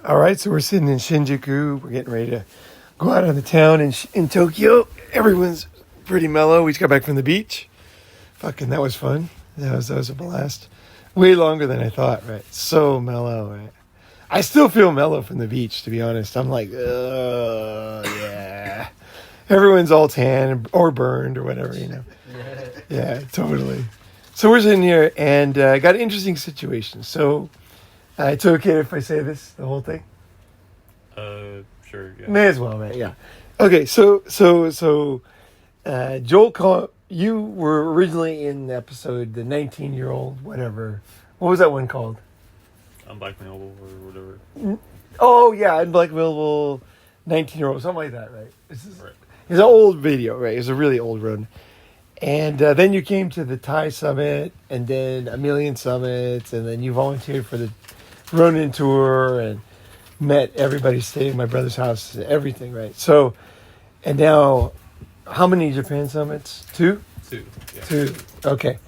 All right, so we're sitting in Shinjuku. We're getting ready to go out on the town in Tokyo. Everyone's pretty mellow. We just got back from the beach. Fucking, that was fun. That was a blast. Way longer than I thought, right? So mellow, right? I still feel mellow from the beach, to be honest. I'm like, yeah. Everyone's all tan or burned or whatever, you know. Yeah, totally. So we're sitting here and got an interesting situation. So it's okay if I say this, the whole thing? Sure. Yeah. May as well, man. Yeah. Okay. So, Joel, you were originally in the episode, the 19-year-old, whatever. What was that one called? Unblackmailable or whatever. Oh yeah, Unblackmailable 19-year-old, something like that, right? Right. It's an old video, right? It's a really old road. And then you came to the Thai Summit, and then a million summits, and then you volunteered for the Ronin tour, and met everybody, stayed at my brother's house, everything, right? So, and now, how many Japan summits? Two? Two. Yeah. Two. Okay.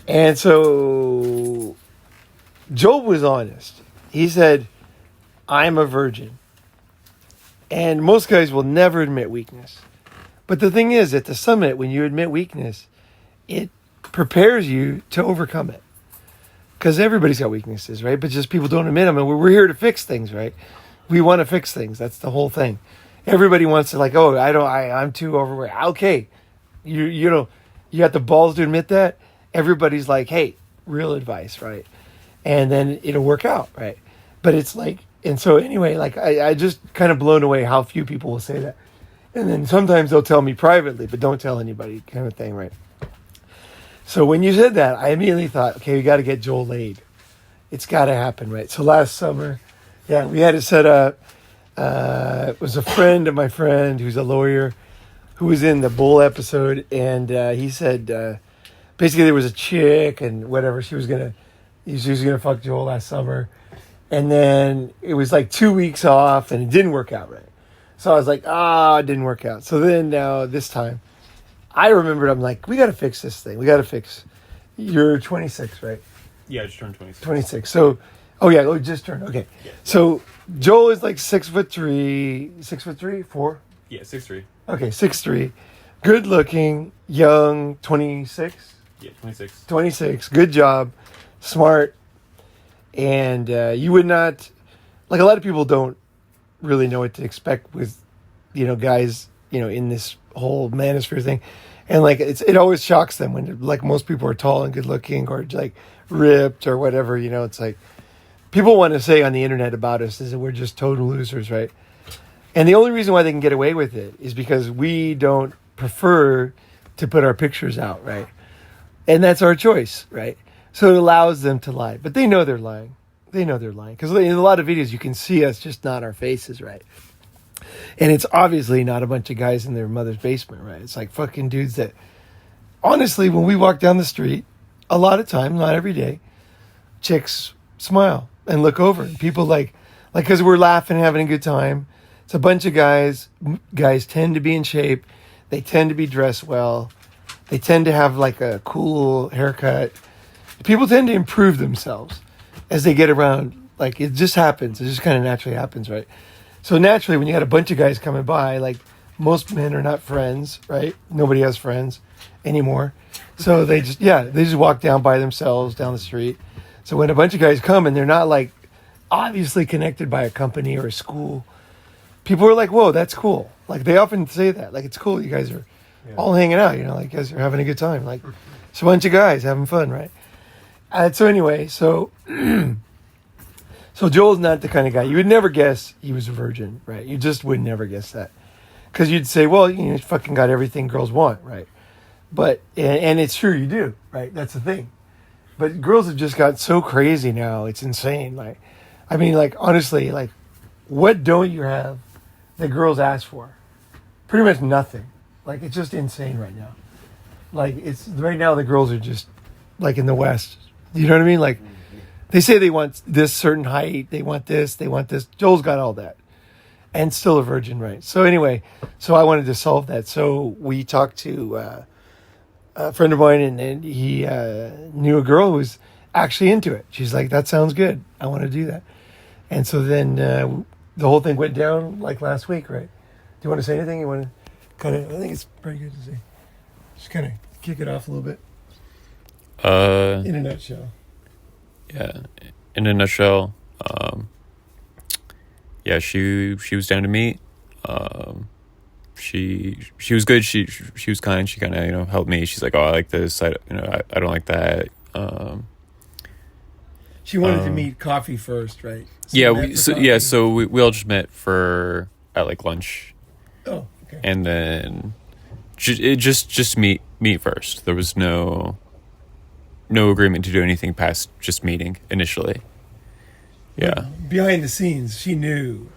And so, Joel was honest. He said, I'm a virgin. And most guys will never admit weakness. But the thing is, at the summit, when you admit weakness, it prepares you to overcome it. Because everybody's got weaknesses, right? But just people don't admit them. And we're here to fix things, right? We want to fix things. That's the whole thing. Everybody wants to I'm too overweight. Okay. You got the balls to admit that. Everybody's like, hey, real advice, right? And then it'll work out, right? But it's like, and so anyway, like I just kind of blown away how few people will say that. And then sometimes they'll tell me privately, but don't tell anybody kind of thing, right? So when you said that, I immediately thought, okay, we got to get Joel laid. It's got to happen, right? So last summer, yeah, we had it set up. It was a friend of my friend who's a lawyer who was in the Bull episode. And he said, basically there was a chick and whatever. She was going to fuck Joel last summer. And then it was like 2 weeks off and it didn't work out right. So I was like, it didn't work out. So then now this time, I remembered, I'm like, we got to fix this thing. We got to fix. You're 26, right? Yeah, I just turned 26. 26. So, just turned. Okay. Yeah. So Joel is like 6'3", 6'3", 4? Yeah, 6'3". Okay, 6'3", good looking, young, 26. Yeah, 26. 26. Good job, smart, and you would not, like a lot of people don't really know what to expect with, guys, in this whole manosphere thing. And like, it always shocks them when like most people are tall and good looking or like ripped or whatever, it's like people want to say on the internet about us is that we're just total losers, right? And the only reason why they can get away with it is because we don't prefer to put our pictures out, right? And that's our choice, right? So it allows them to lie, but they know they're lying. They know they're lying because in a lot of videos you can see us, just not our faces, right? And it's obviously not a bunch of guys in their mother's basement, right? It's like fucking dudes that, honestly, when we walk down the street, a lot of times, not every day, chicks smile and look over. And people like, because we're laughing, having a good time. It's a bunch of guys. Guys tend to be in shape. They tend to be dressed well. They tend to have like a cool haircut. People tend to improve themselves as they get around. Like it just happens. It just kind of naturally happens, right? So naturally, when you got a bunch of guys coming by, like most men are not friends, right? Nobody has friends anymore. So they just walk down by themselves down the street. So when a bunch of guys come and they're not like obviously connected by a company or a school, people are like, whoa, that's cool. Like they often say that, like, it's cool. You guys are all hanging out, like you guys are having a good time. Like it's a bunch of guys having fun, right? So anyway, so Joel's not the kind of guy. You would never guess he was a virgin, right? You just would never guess that. Because you'd say, well, you fucking got everything girls want, right? But, and it's true, you do, right? That's the thing. But girls have just got so crazy now. It's insane. Like, I mean, like, honestly, like, what don't you have that girls ask for? Pretty much nothing. Like, it's just insane right now. Like, right now the girls are just, like, in the West. You know what I mean? Like, they say they want this certain height. They want this. Joel's got all that. And still a virgin, right? So anyway, I wanted to solve that. So we talked to a friend of mine, and he knew a girl who was actually into it. She's like, that sounds good. I want to do that. And so then the whole thing went down like last week, right? Do you want to say anything? You want to kind of? I think it's pretty good to say. Just kind of kick it off a little bit. In a nutshell. Yeah, in a nutshell, yeah, she was down to meet. She was good. She was kind. She kind of helped me. She's like, oh, I like this. I don't like that. She wanted to meet coffee first, right? So we all just met at like lunch. Oh, okay. And then just meet first. There was no agreement to do anything past just meeting initially. Yeah. Behind the scenes, she knew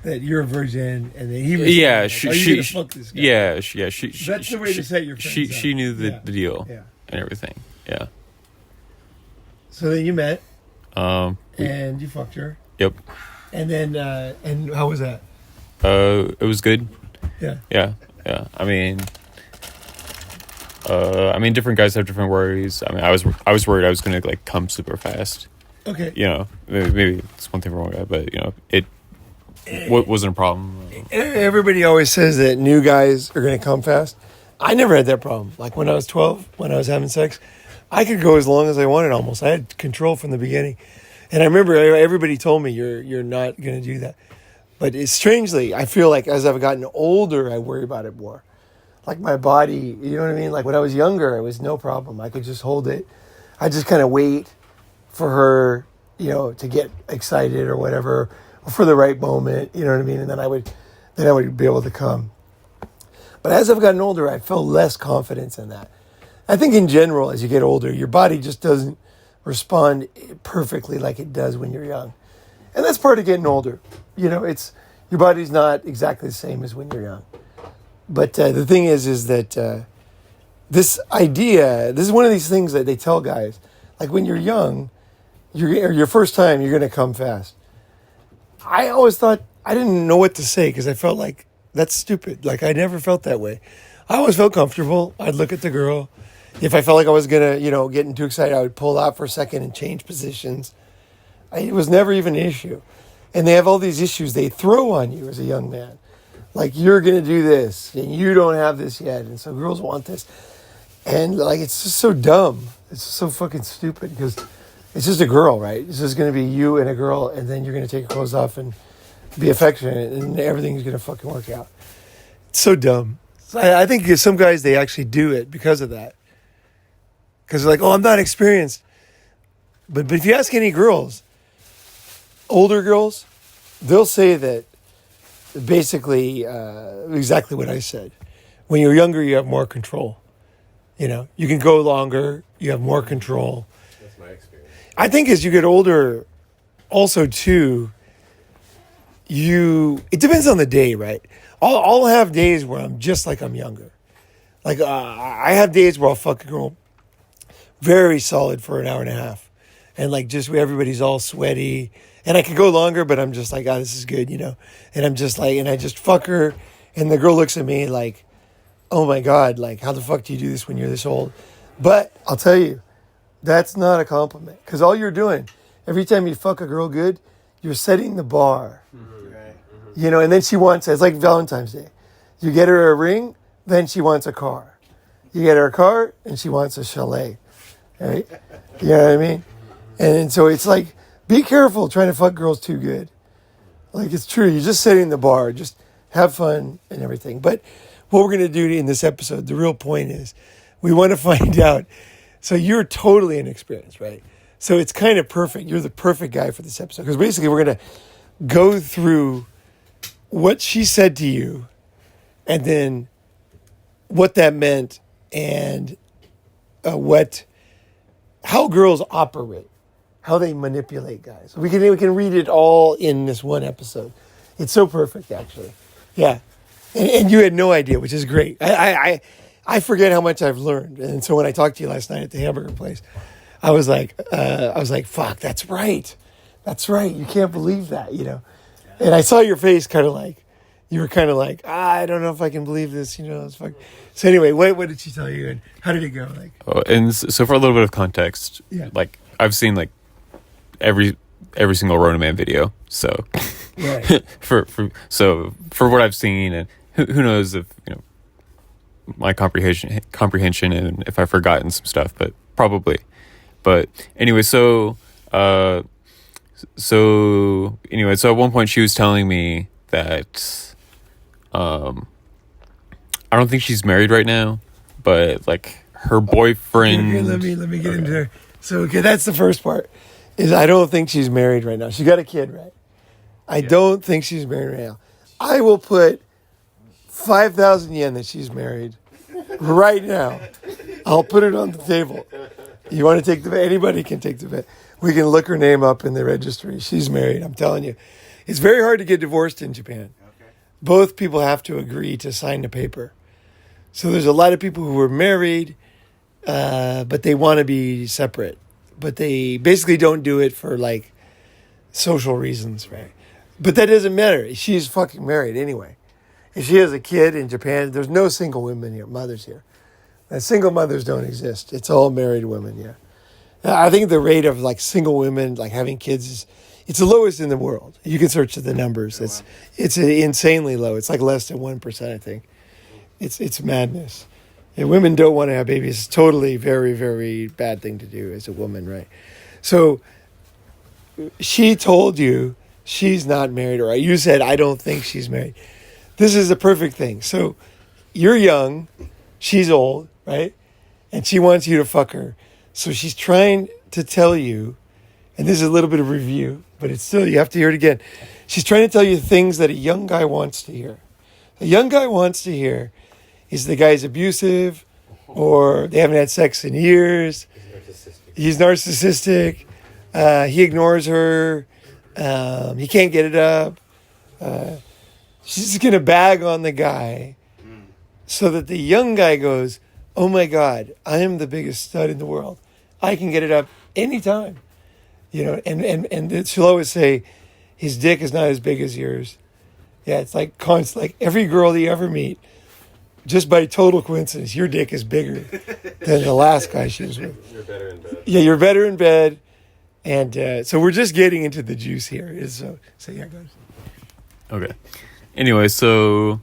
that you're a virgin, and that he was. Yeah, like, she gonna fuck this guy? Yeah. That's the way to set your friends up. She knew the deal. Yeah. And everything. Yeah. So then you met. And you fucked her. Yep. And then and how was that? It was good. Yeah. Yeah. I mean, different guys have different worries. I mean, I was worried I was gonna like come super fast. Okay. Maybe it's one thing for one guy, but it wasn't a problem. Everybody always says that new guys are gonna come fast. I never had that problem. Like when I was 12, when I was having sex, I could go as long as I wanted almost. I had control from the beginning. And I remember everybody told me you're not gonna do that. But it's strangely, I feel like as I've gotten older, I worry about it more. Like my body, you know what I mean? Like when I was younger, it was no problem. I could just hold it. I just kind of wait for her, to get excited or whatever, or for the right moment, you know what I mean? And then I would be able to come. But as I've gotten older, I feel less confidence in that. I think in general, as you get older, your body just doesn't respond perfectly like it does when you're young. And that's part of getting older. It's your body's not exactly the same as when you're young. But the thing is that this is one of these things that they tell guys. Like when you're young, your first time, you're going to come fast. I always thought, I didn't know what to say because I felt like that's stupid. Like I never felt that way. I always felt comfortable. I'd look at the girl. If I felt like I was going to, getting too excited, I would pull out for a second and change positions. It was never even an issue. And they have all these issues they throw on you as a young man. Like, you're going to do this, and you don't have this yet, and so girls want this. And, like, it's just so dumb. It's just so fucking stupid, because it's just a girl, right? It's just going to be you and a girl, and then you're going to take your clothes off and be affectionate, and everything's going to fucking work out. It's so dumb. So I think some guys, they actually do it because of that. Because they're like, oh, I'm not experienced. But if you ask any girls, older girls, they'll say that basically exactly what I said. When you're younger, you have more control. You can go longer. You have more control. That's my experience. I think as you get older, also too, it depends on the day, right? I'll have days where I'm just like I'm younger. Like I have days where I'll fuck a girl very solid for an hour and a half. And like just where everybody's all sweaty. And I could go longer, but I'm just like, this is good, And I'm just like, and I just fuck her. And the girl looks at me like, oh my God, like how the fuck do you do this when you're this old? But I'll tell you, that's not a compliment. Because all you're doing, every time you fuck a girl good, you're setting the bar. Right. And then she wants, it's like Valentine's Day. You get her a ring, then she wants a car. You get her a car, and she wants a chalet. Right? You know what I mean? And so it's like, be careful trying to fuck girls too good. Like, it's true. You're just setting the bar. Just have fun and everything. But what we're going to do in this episode, the real point is, we want to find out. So you're totally inexperienced, right? So it's kind of perfect. You're the perfect guy for this episode. Because basically we're going to go through what she said to you and then what that meant and how girls operate, how they manipulate guys. We can read it all in this one episode. It's so perfect, actually. Yeah, and you had no idea, which is great. I forget how much I've learned, and so when I talked to you last night at the hamburger place, I was like, fuck, that's right. You can't believe that, And I saw your face, kind of like, you were kind of like, I don't know if I can believe this, It's fuck. So anyway, what did she tell you, and how did it go? Like, and so for a little bit of context, Yeah. like I've seen like every every single Ronin Man video. So Right. for what I've seen, and who knows if my comprehension and if I've forgotten some stuff, but probably. But anyway, so at one point she was telling me that I don't think she's married right now, but like her boyfriend. Okay, let me get into there. So that's the first part. Is I don't think she's married right now. She got a kid, right? I don't think she's married right now. I will put 5,000 yen that she's married right now. I'll put it on the table. You want to take the bet? Anybody can take the bet. We can look her name up in the registry. She's married. I'm telling you. It's very hard to get divorced in Japan. Okay. Both people have to agree to sign the paper. So there's a lot of people who are married, but they want to be separate. But they basically don't do it for like social reasons, right? But that doesn't matter. She's fucking married anyway. If she has a kid in Japan, there's no single women here, mothers here. And single mothers don't exist. It's all married women, yeah. I think the rate of like single women like having kids it's the lowest in the world. You can search the numbers. It's insanely low. It's like less than 1%, I think. It's madness. And women don't want to have babies. It's totally very, very bad thing to do as a woman, right? So she told you she's not married, or you said, I don't think she's married. This is the perfect thing. So you're young, she's old, right? And she wants you to fuck her. So she's trying to tell you, and this is a little bit of review, but it's still, you have to hear it again. She's trying to tell you things that a young guy wants to hear. A young guy wants to hear is the guy's abusive, or they haven't had sex in years. He's narcissistic. He ignores her. He can't get it up. She's just going to bag on the guy so that the young guy goes, oh my God, I am the biggest stud in the world. I can get it up anytime. And she'll always say, his dick is not as big as yours. Yeah, it's like constant. Like every girl that you ever meet, just by total coincidence, your dick is bigger than the last guy she was with. You're better in bed. Yeah, you're better in bed. And so we're just getting into the juice here. So yeah, guys. Okay. Anyway, so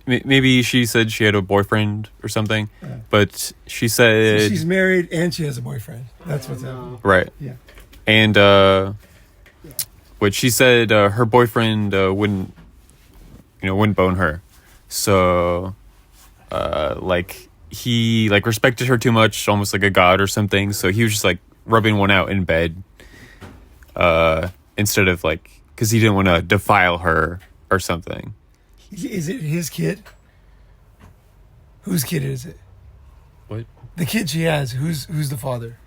maybe she said she had a boyfriend or something, but she said... So she's married and she has a boyfriend. That's what's happening. Right. Yeah. And what she said, her boyfriend wouldn't bone her. So, he respected her too much, almost like a god or something. So he was just like rubbing one out in bed, instead of because he didn't want to defile her or something. Is it his kid? Whose kid is it? What? The kid she has. Who's the father?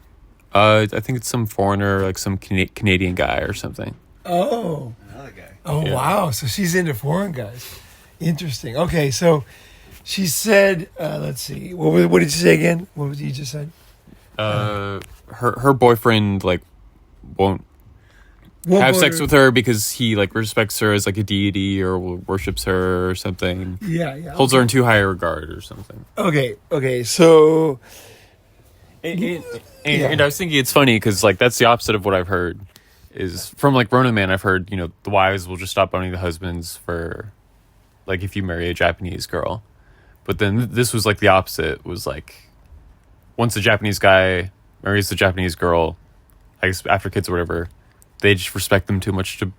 I think it's some foreigner, like some Canadian guy or something. Oh. Another guy. Oh, yeah. Wow. So she's into foreign guys. Interesting. Okay, so she said, let's see. What did you say again? What was you just said? Her boyfriend won't have sex with her because he respects her as a deity or worships her or something. Yeah. Holds her in too high a regard or something. Okay. So, and I was thinking it's funny because that's the opposite of what I've heard. Is from Ronin Man, I've heard the wives will just stop boning the husbands for if you marry a Japanese girl, but then this was the opposite. Was once a Japanese guy marries the Japanese girl, I guess after kids or whatever, they just respect them too much to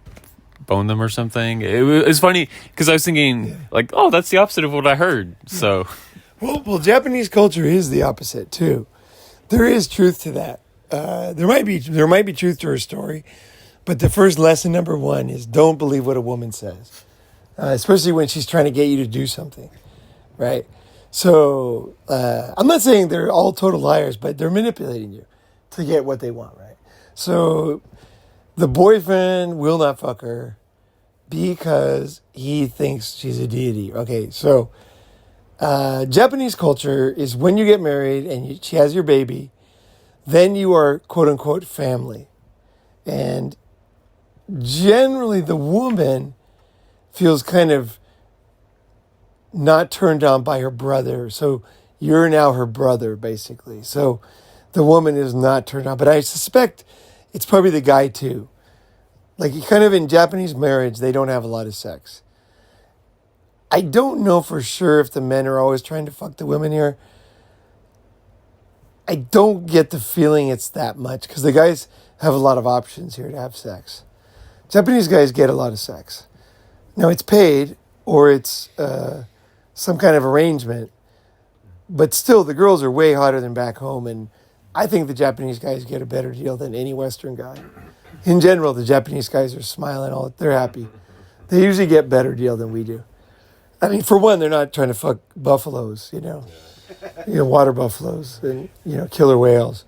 bone them or something. It's funny because I was thinking oh, that's the opposite of what I heard. So well, Japanese culture is the opposite too. There is truth to that. There might be truth to her story, but the first lesson, number one, is don't believe what a woman says, especially when she's trying to get you to do something, right? So I'm not saying they're all total liars, but they're manipulating you to get what they want, right? So the boyfriend will not fuck her because he thinks she's a deity. Okay, so Japanese culture is when you get married and she has your baby, then you are quote unquote family. And generally the woman feels kind of not turned on by her brother. So you're now her brother, basically. So the woman is not turned on. But I suspect it's probably the guy too. Like, kind of in Japanese marriage, they don't have a lot of sex. I don't know for sure if the men are always trying to fuck the women here. I don't get the feeling it's that much because the guys have a lot of options here to have sex. Japanese guys get a lot of sex. Now, it's paid or it's some kind of arrangement, but still, the girls are way hotter than back home, and I think the Japanese guys get a better deal than any Western guy. In general, the Japanese guys are smiling, they're happy. They usually get better deal than we do. I mean, for one, they're not trying to fuck buffaloes, water buffaloes and, killer whales,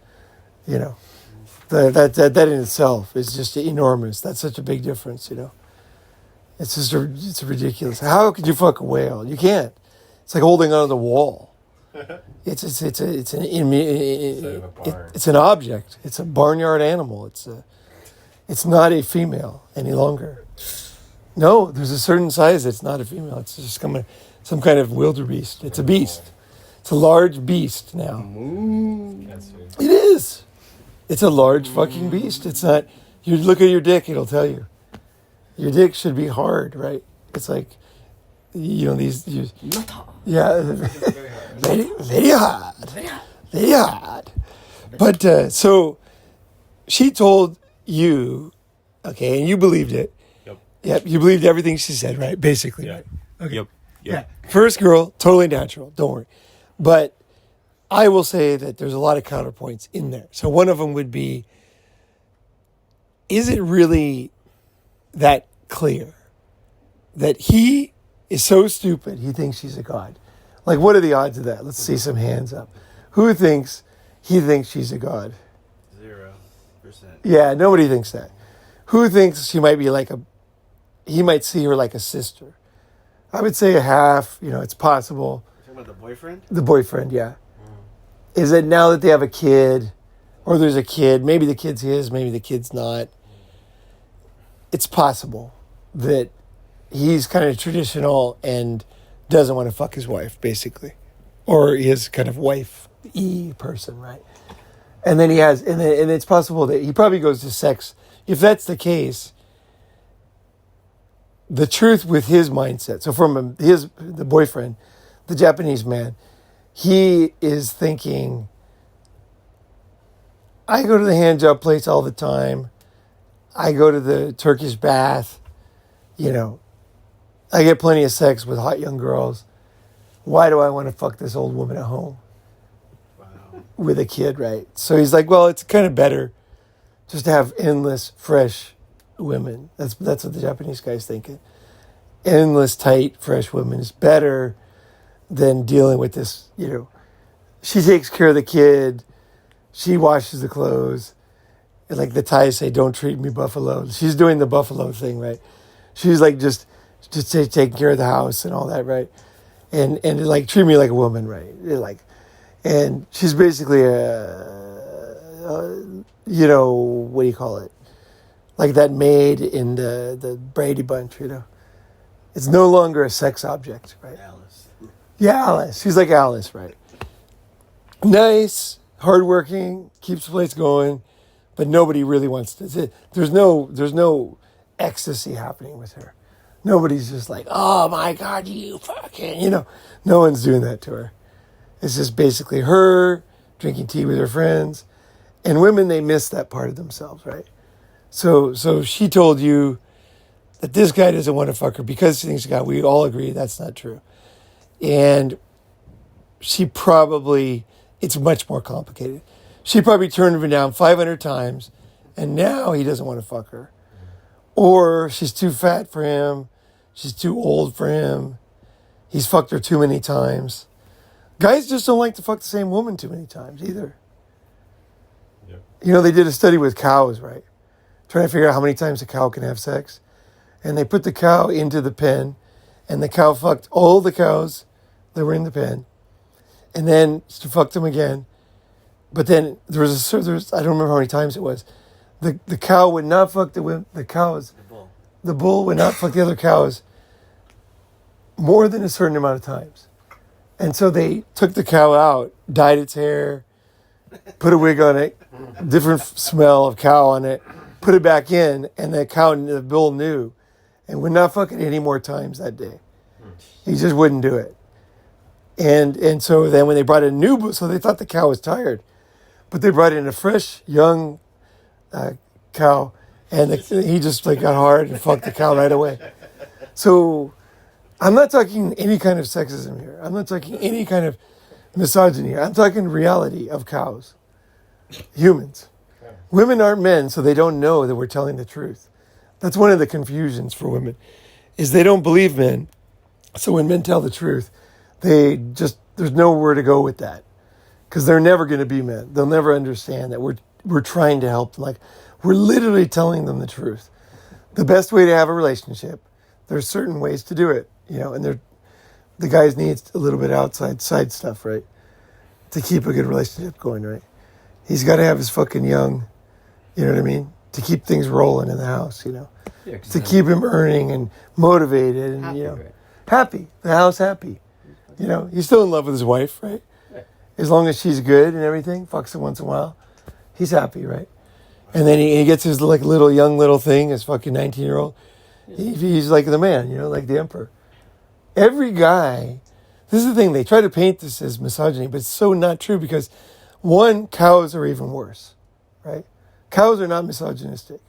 That in itself is just enormous. That's such a big difference, It's just it's ridiculous. How could you fuck a whale? You can't. It's like holding onto the wall. It's an object. It's a barnyard animal. It's not a female any longer. No, there's a certain size that's not a female. It's just some kind of wildebeest. It's a beast. It's a large beast now. It is. It's a large fucking beast. It's not. You look at your dick, it'll tell you. Your dick should be hard, right? It's like, these. Yeah, very hard. Very hard. But so she told you, okay, and you believed it. Yep, you believed everything she said, right? Basically, right? Okay. Yep. Yeah. First girl, totally natural. Don't worry. But I will say that there's a lot of counterpoints in there. So one of them would be, is it really that clear that he is so stupid he thinks she's a god? Like, what are the odds of that? Let's see some hands up. Who thinks he thinks she's a god? 0%. Yeah, nobody thinks that. Who thinks she might be he might see her like a sister? I would say a half, it's possible. You're talking about the boyfriend? The boyfriend, yeah. Is it now that they have a kid, or there's a kid, maybe the kid's his, maybe the kid's not. It's possible that he's kind of traditional and doesn't want to fuck his wife, basically. Or his kind of wife-y person, right? And then and it's possible that he probably goes to sex. If that's the case, the truth with his mindset, so from the boyfriend, the Japanese man, he is thinking, I go to the hand job place all the time. I go to the Turkish bath. I get plenty of sex with hot young girls. Why do I want to fuck this old woman at home? Wow. With a kid, right? So he's like, well, it's kind of better just to have endless, fresh women. That's what the Japanese guy's thinking. Endless, tight, fresh women is better than dealing with this, She takes care of the kid. She washes the clothes. And like the Thais say, don't treat me buffalo. She's doing the buffalo thing, right? She's like just taking care of the house and all that, right? And like treat me like a woman, right? And she's basically what do you call it? Like that maid in the Brady Bunch, It's no longer a sex object, right? Alice. Yeah, Alice. She's like Alice, right? Nice, hardworking, keeps the place going, but nobody really wants to. There's no ecstasy happening with her. Nobody's just like, oh my God, you fucking, no one's doing that to her. It's just basically her drinking tea with her friends. And women, they miss that part of themselves, right? So she told you that this guy doesn't want to fuck her because she thinks God. We all agree that's not true. And it's much more complicated. She probably turned him down 500 times, and now he doesn't want to fuck her. Or she's too fat for him. She's too old for him. He's fucked her too many times. Guys just don't like to fuck the same woman too many times either. Yep. They did a study with cows, right? Trying to figure out how many times a cow can have sex. And they put the cow into the pen, and the cow fucked all the cows that were in the pen. And then she fucked them again. But then there was I don't remember how many times it was. The cow would not fuck the cows. The bull would not fuck the other cows more than a certain amount of times. And so they took the cow out, dyed its hair, put a wig on it, different smell of cow on it, put it back in, and the bull knew and would not fuck it any more times that day. He just wouldn't do it. And so then when they brought in a new bull, so they thought the cow was tired, but they brought in a fresh, young cow, and he just like got hard and fucked the cow right away. So I'm not talking any kind of sexism here. I'm not talking any kind of misogyny here. I'm talking reality of cows. Humans. Women aren't men, so they don't know that we're telling the truth. That's one of the confusions for women, is they don't believe men. So when men tell the truth, there's nowhere to go with that, because they're never going to be men. They'll never understand that we're trying to help them. Like, we're literally telling them the truth. The best way to have a relationship, there's certain ways to do it, and the guys need a little bit side stuff, right, to keep a good relationship going, right? He's got to have his fucking young, you know what I mean, to keep things rolling in the house, Yeah, to keep him earning and motivated and, happy, right? happy, the house happy. He's still in love with his wife, right? Right. As long as she's good and everything, fucks her once in a while, he's happy, right? And then he gets his like little thing, his fucking 19-year-old. He's like the man, like the emperor. Every guy, this is the thing, they try to paint this as misogyny, but it's so not true, because one, cows are even worse, right? Cows are not misogynistic.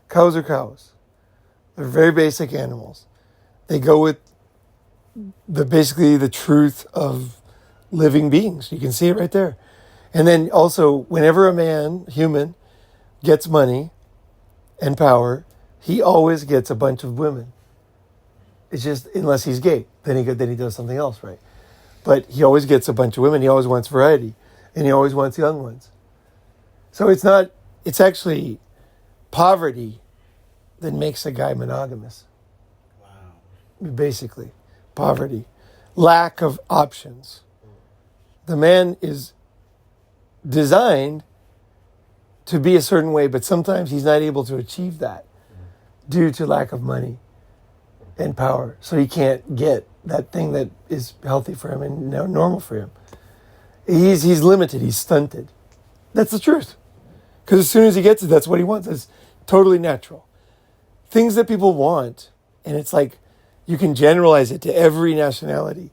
Cows are cows. They're very basic animals. They go with basically the truth of living beings. You can see it right there. And then also, whenever a man, human, gets money and power, he always gets a bunch of women. It's just, unless he's gay, then he does something else, right? But he always gets a bunch of women. He always wants variety, and he always wants young ones. So it's actually poverty that makes a guy monogamous. Wow. Basically, poverty, lack of options. The man is designed to be a certain way, but sometimes he's not able to achieve that due to lack of money and power. So he can't get that thing that is healthy for him and normal for him. He's limited. He's stunted. That's the truth. Because as soon as he gets it, that's what he wants. It's totally natural. Things that people want, and it's like you can generalize it to every nationality.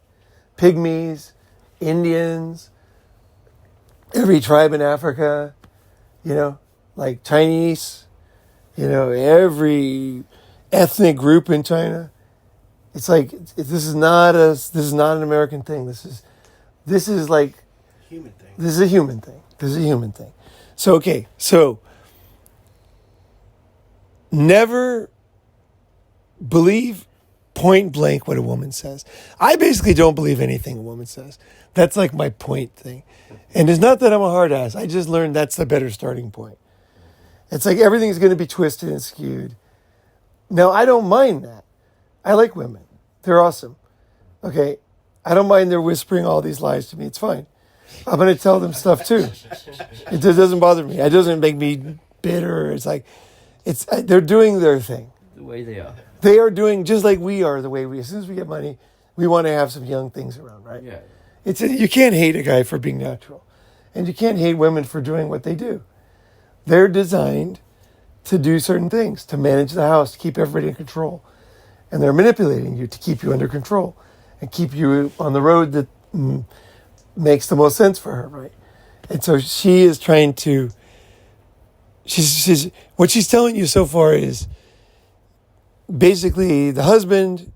Pygmies, Indians, every tribe in Africa, like Chinese, every ethnic group in China. It's like this is not an American thing. This is like Human thing. this is a human thing. This is a human thing. So never believe point blank what a woman says. I basically don't believe anything a woman says. That's like my point thing. And it's not that I'm a hard ass. I just learned that's the better starting point. It's like everything's going to be twisted and skewed. Now, I don't mind that. I like women. They're awesome. Okay? I don't mind they're whispering all these lies to me. It's fine. I'm going to tell them stuff too. It just doesn't bother me. It doesn't make me bitter. It's like, they're doing their thing. The way they are. They are doing just like we are the way as soon as we get money, we want to have some young things around, right? Yeah. You can't hate a guy for being natural. And you can't hate women for doing what they do. They're designed to do certain things, to manage the house, to keep everybody in control. And they're manipulating you to keep you under control and keep you on the road that makes the most sense for her, right? And so she is trying to, what she's telling you so far is basically the husband,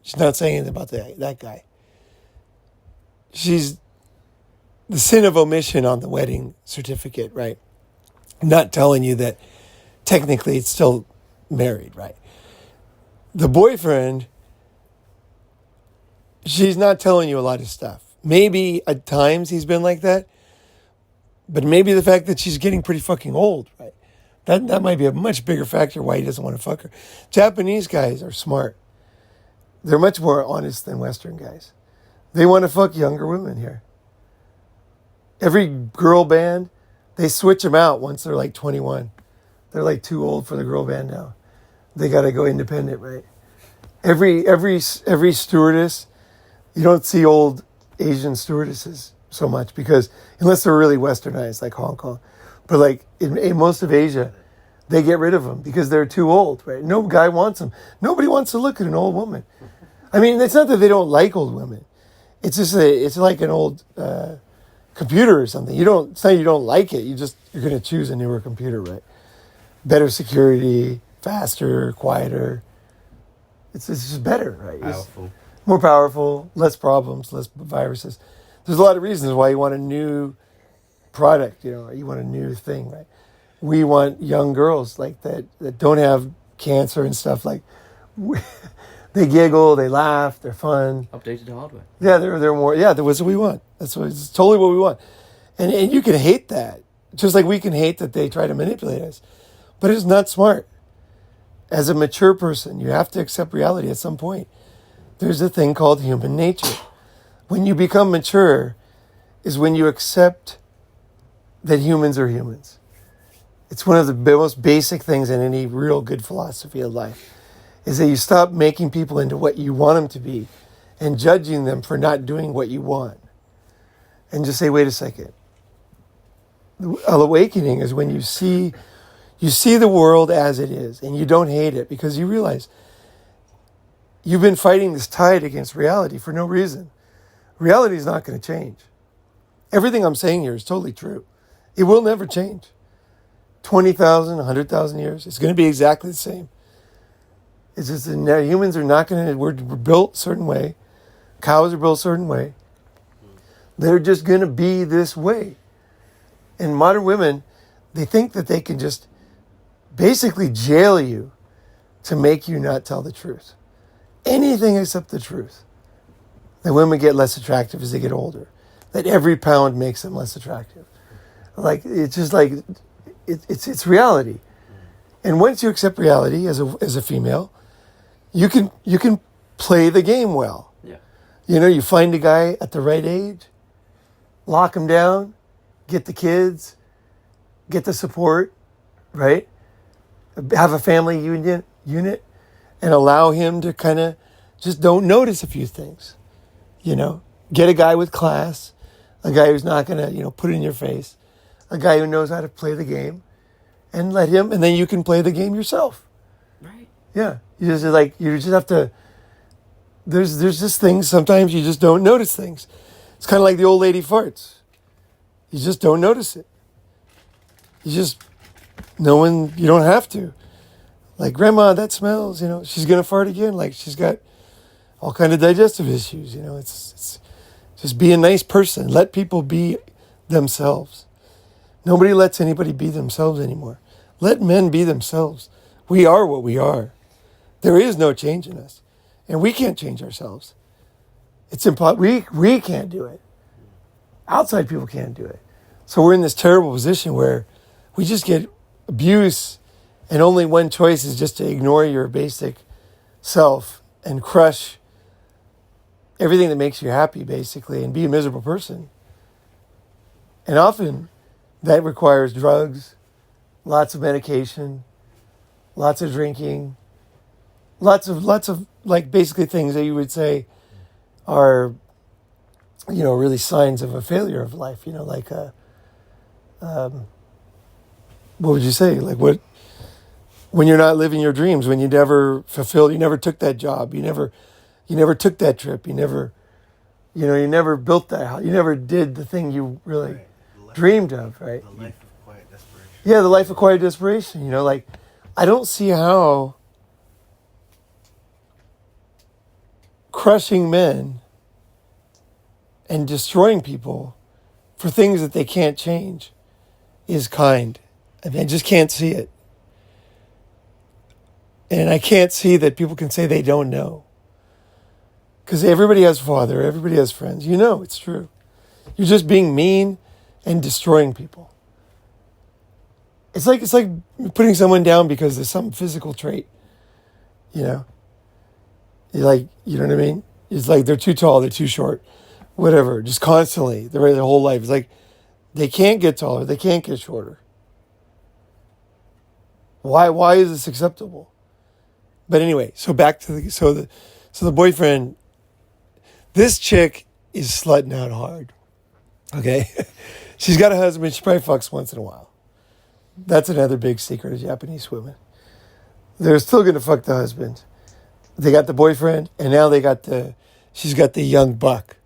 she's not saying anything about that guy. She's the sin of omission on the wedding certificate, right? Not telling you that technically it's still married, right? The boyfriend, she's not telling you a lot of stuff. Maybe at times he's been like that, but maybe the fact that she's getting pretty fucking old, right? That might be a much bigger factor why he doesn't want to fuck her. Japanese guys are smart. They're much more honest than Western guys. They want to fuck younger women here. Every girl band, they switch them out once they're like 21. They're like too old for the girl band now. They got to go independent, right? Every stewardess, you don't see old Asian stewardesses so much because unless they're really westernized like Hong Kong, but like in most of Asia, they get rid of them because they're too old, right? No guy wants them. Nobody wants to look at an old woman. I mean, it's not that they don't like old women. It's just it's like an old computer or something. It's not you don't like it. You're going to choose a newer computer, right? Better security, faster, quieter. It's just better, right? Powerful. It's more powerful, less problems, less viruses. There's a lot of reasons why you want a new product, you want a new thing, right? We want young girls like that don't have cancer and stuff. Like they giggle, they laugh, they're fun. Updated hardware. Yeah, they're more. Yeah, that's what we want. It's totally what we want. And you can hate that, just like we can hate that they try to manipulate us. But it's not smart. As a mature person, you have to accept reality at some point. There's a thing called human nature. When you become mature, is when you accept that humans are humans. It's one of the most basic things in any real good philosophy of life, is that you stop making people into what you want them to be and judging them for not doing what you want. And just say, wait a second. Awakening is when you see the world as it is and you don't hate it because you realize you've been fighting this tide against reality for no reason. Reality is not going to change. Everything I'm saying here is totally true. It will never change. 20,000, 100,000 years, it's going to be exactly the same. It's just that humans are not going to, we're built a certain way. Cows are built a certain way. They're just going to be this way. And modern women, they think that they can just basically jail you to make you not tell the truth. Anything except the truth. That women get less attractive as they get older. That every pound makes them less attractive. Like, it's just like, it's reality. And once you accept reality as a female, you can play the game well. Yeah. You find a guy at the right age, lock him down, get the kids, get the support, right? Have a family unit, and allow him to kind of just don't notice a few things. Get a guy with class, a guy who's not going to, put it in your face, a guy who knows how to play the game, and let him, and then you can play the game yourself. Right. Yeah. You just have to, there's just things, sometimes you just don't notice things. It's kind of like the old lady farts. You just don't notice it. You don't have to. Like, grandma, that smells, she's going to fart again. Like, she's got all kind of digestive issues, it's just be a nice person. Let people be themselves. Nobody lets anybody be themselves anymore. Let men be themselves. We are what we are. There is no change in us. And we can't change ourselves. It's impossible. We can't do it. Outside people can't do it. So we're in this terrible position where we just get abuse, and only one choice is just to ignore your basic self and crush everything that makes you happy, basically, and be a miserable person. And often that requires drugs, lots of medication, lots of drinking, lots of like basically things that you would say are, really signs of a failure of life. Like what would you say? Like when you're not living your dreams, when you never fulfilled, you never took that job, you never took that trip, you never built that house, you never did the thing you really dreamed of, right? The life of quiet desperation. Yeah, the life of quiet desperation. Like, I don't see how crushing men and destroying people for things that they can't change is kind. I mean, I just can't see it. And I can't see that people can say they don't know. Because everybody has a father, everybody has friends. It's true. You're just being mean and destroying people. It's like putting someone down because there's some physical trait. You're like, you know what I mean? It's like they're too tall, they're too short, whatever. Just constantly, their whole life. It's like they can't get taller, they can't get shorter. Why is this acceptable? But anyway, so back to the boyfriend. This chick is slutting out hard. Okay, she's got a husband. She probably fucks once in a while. That's another big secret of Japanese women. They're still going to fuck the husband. They got the boyfriend, and now she's got the young buck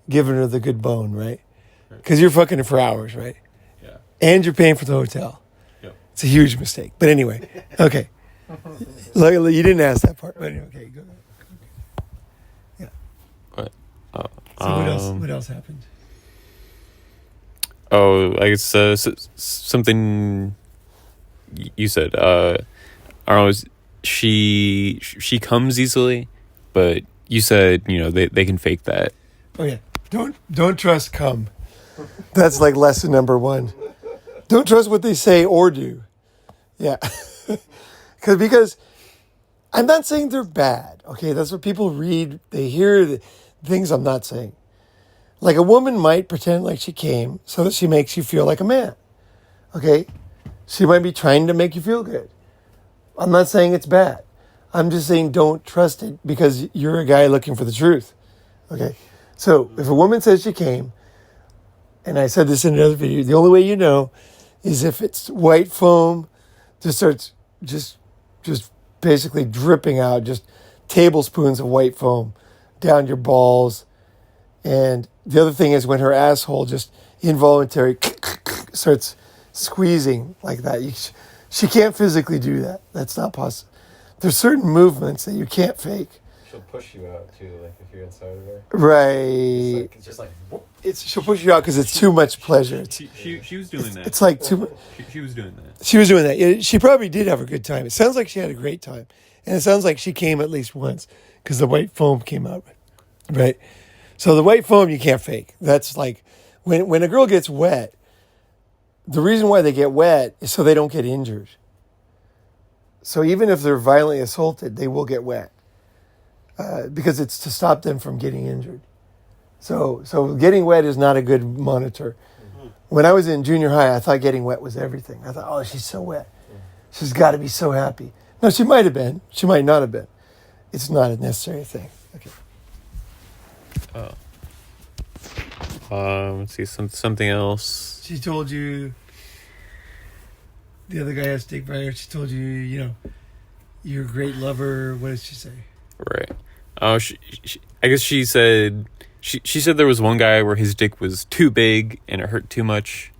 giving her the good bone, right? Because you're fucking her for hours, right? Yeah. And you're paying for the hotel. Yep. It's a huge mistake. But anyway, okay. Look, you didn't ask that part, but anyway, okay, go ahead. Yeah. What? So what else happened? Oh, I guess something you said. I don't know. She comes easily, but you said they can fake that. Oh yeah. Don't trust cum. That's like lesson number 1. Don't trust what they say or do. Yeah. Because I'm not saying they're bad. Okay, that's what people read. They hear the things I'm not saying. Like a woman might pretend like she came so that she makes you feel like a man. Okay? She might be trying to make you feel good. I'm not saying it's bad. I'm just saying don't trust it because you're a guy looking for the truth. Okay? So if a woman says she came, and I said this in another video, the only way you know is if it's white foam just starts just basically dripping out, just tablespoons of white foam down your balls. And the other thing is when her asshole just involuntary starts squeezing like that. She can't physically do that. That's not possible. There's certain movements that you can't fake. She'll push you out too, like if you're inside of her. Right. It's just like whoop. She'll push you out because it's too much pleasure. She was doing that. It's like too much. She was doing that. She was doing that. Yeah, she probably did have a good time. It sounds like she had a great time. And it sounds like she came at least once because the white foam came out. Right? So the white foam you can't fake. That's like when a girl gets wet, the reason why they get wet is so they don't get injured. So even if they're violently assaulted, they will get wet because it's to stop them from getting injured. So getting wet is not a good monitor. Mm-hmm. When I was in junior high, I thought getting wet was everything. I thought, oh, she's so wet. She's got to be so happy. No, she might have been. She might not have been. It's not a necessary thing. Okay. Let's see, something else. She told you the other guy has dick by her. She told you, you're a great lover. What did she say? Right. Oh, I guess she said she said there was one guy where his dick was too big and it hurt too much.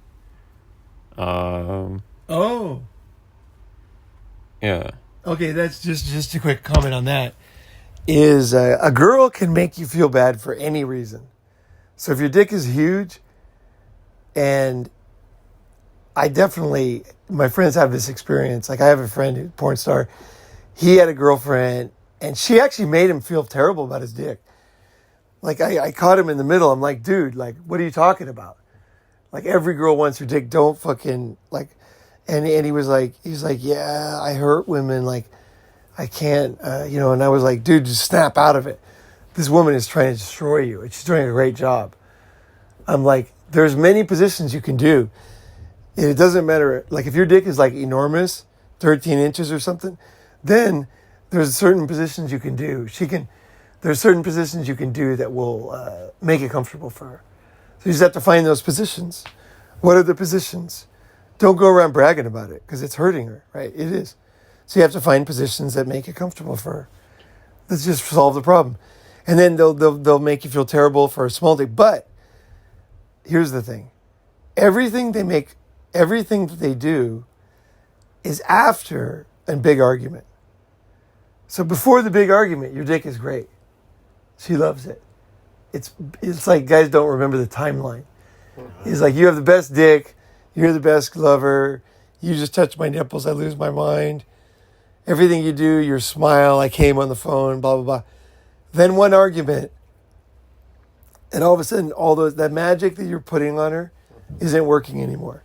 Oh. Yeah. Okay, that's just a quick comment on that. Is a girl can make you feel bad for any reason. So if your dick is huge, and my friends have this experience. Like I have a friend who's a porn star. He had a girlfriend, and she actually made him feel terrible about his dick. Like I caught him in the middle. I'm like, dude, like, what are you talking about? Like every girl wants her dick. Don't fucking like. And he was like, yeah, I hurt women. Like I can't, And I was like, dude, just snap out of it. This woman is trying to destroy you, and she's doing a great job. I'm like, there's many positions you can do. It doesn't matter. Like if your dick is like enormous, 13 inches or something, then there's certain positions you can do. There's certain positions you can do that will make it comfortable for her. So you just have to find those positions. What are the positions? Don't go around bragging about it because it's hurting her, right? It is. So you have to find positions that make it comfortable for her. Let's just solve the problem. And then they'll make you feel terrible for a small dick. But here's the thing. Everything that they do is after a big argument. So before the big argument, your dick is great. She loves it. It's like guys don't remember the timeline. It's like you have the best dick. You're the best lover. You just touch my nipples. I lose my mind. Everything you do, your smile, I came on the phone, blah, blah, blah. Then one argument, and all of a sudden, that magic that you're putting on her isn't working anymore.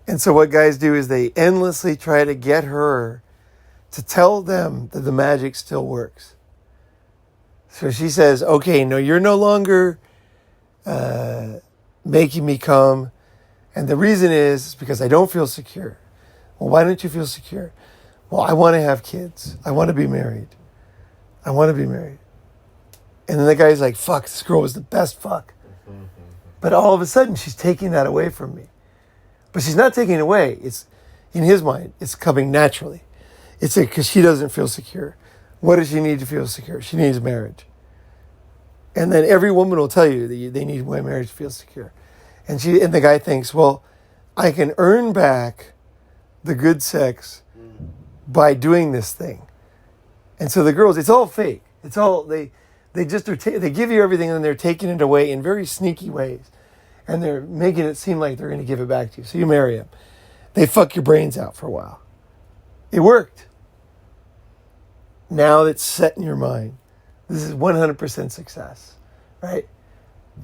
And so what guys do is they endlessly try to get her to tell them that the magic still works. So she says, okay, no, you're no longer making me come. And the reason is because I don't feel secure. Well, why don't you feel secure? Well, I want to have kids. I want to be married. And then the guy's like, fuck, this girl was the best fuck. But all of a sudden, she's taking that away from me. But she's not taking it away. It's, in his mind, it's coming naturally. It's because she doesn't feel secure. What does she need to feel secure? She needs marriage. And then every woman will tell you that they need marriage to feel secure. And the guy thinks, well, I can earn back the good sex by doing this thing. And so the girls, it's all fake. It's all, they just are, they give you everything and they're taking it away in very sneaky ways. And they're making it seem like they're going to give it back to you. So you marry them. They fuck your brains out for a while. It worked. Now it's set in your mind. This is 100% success, right?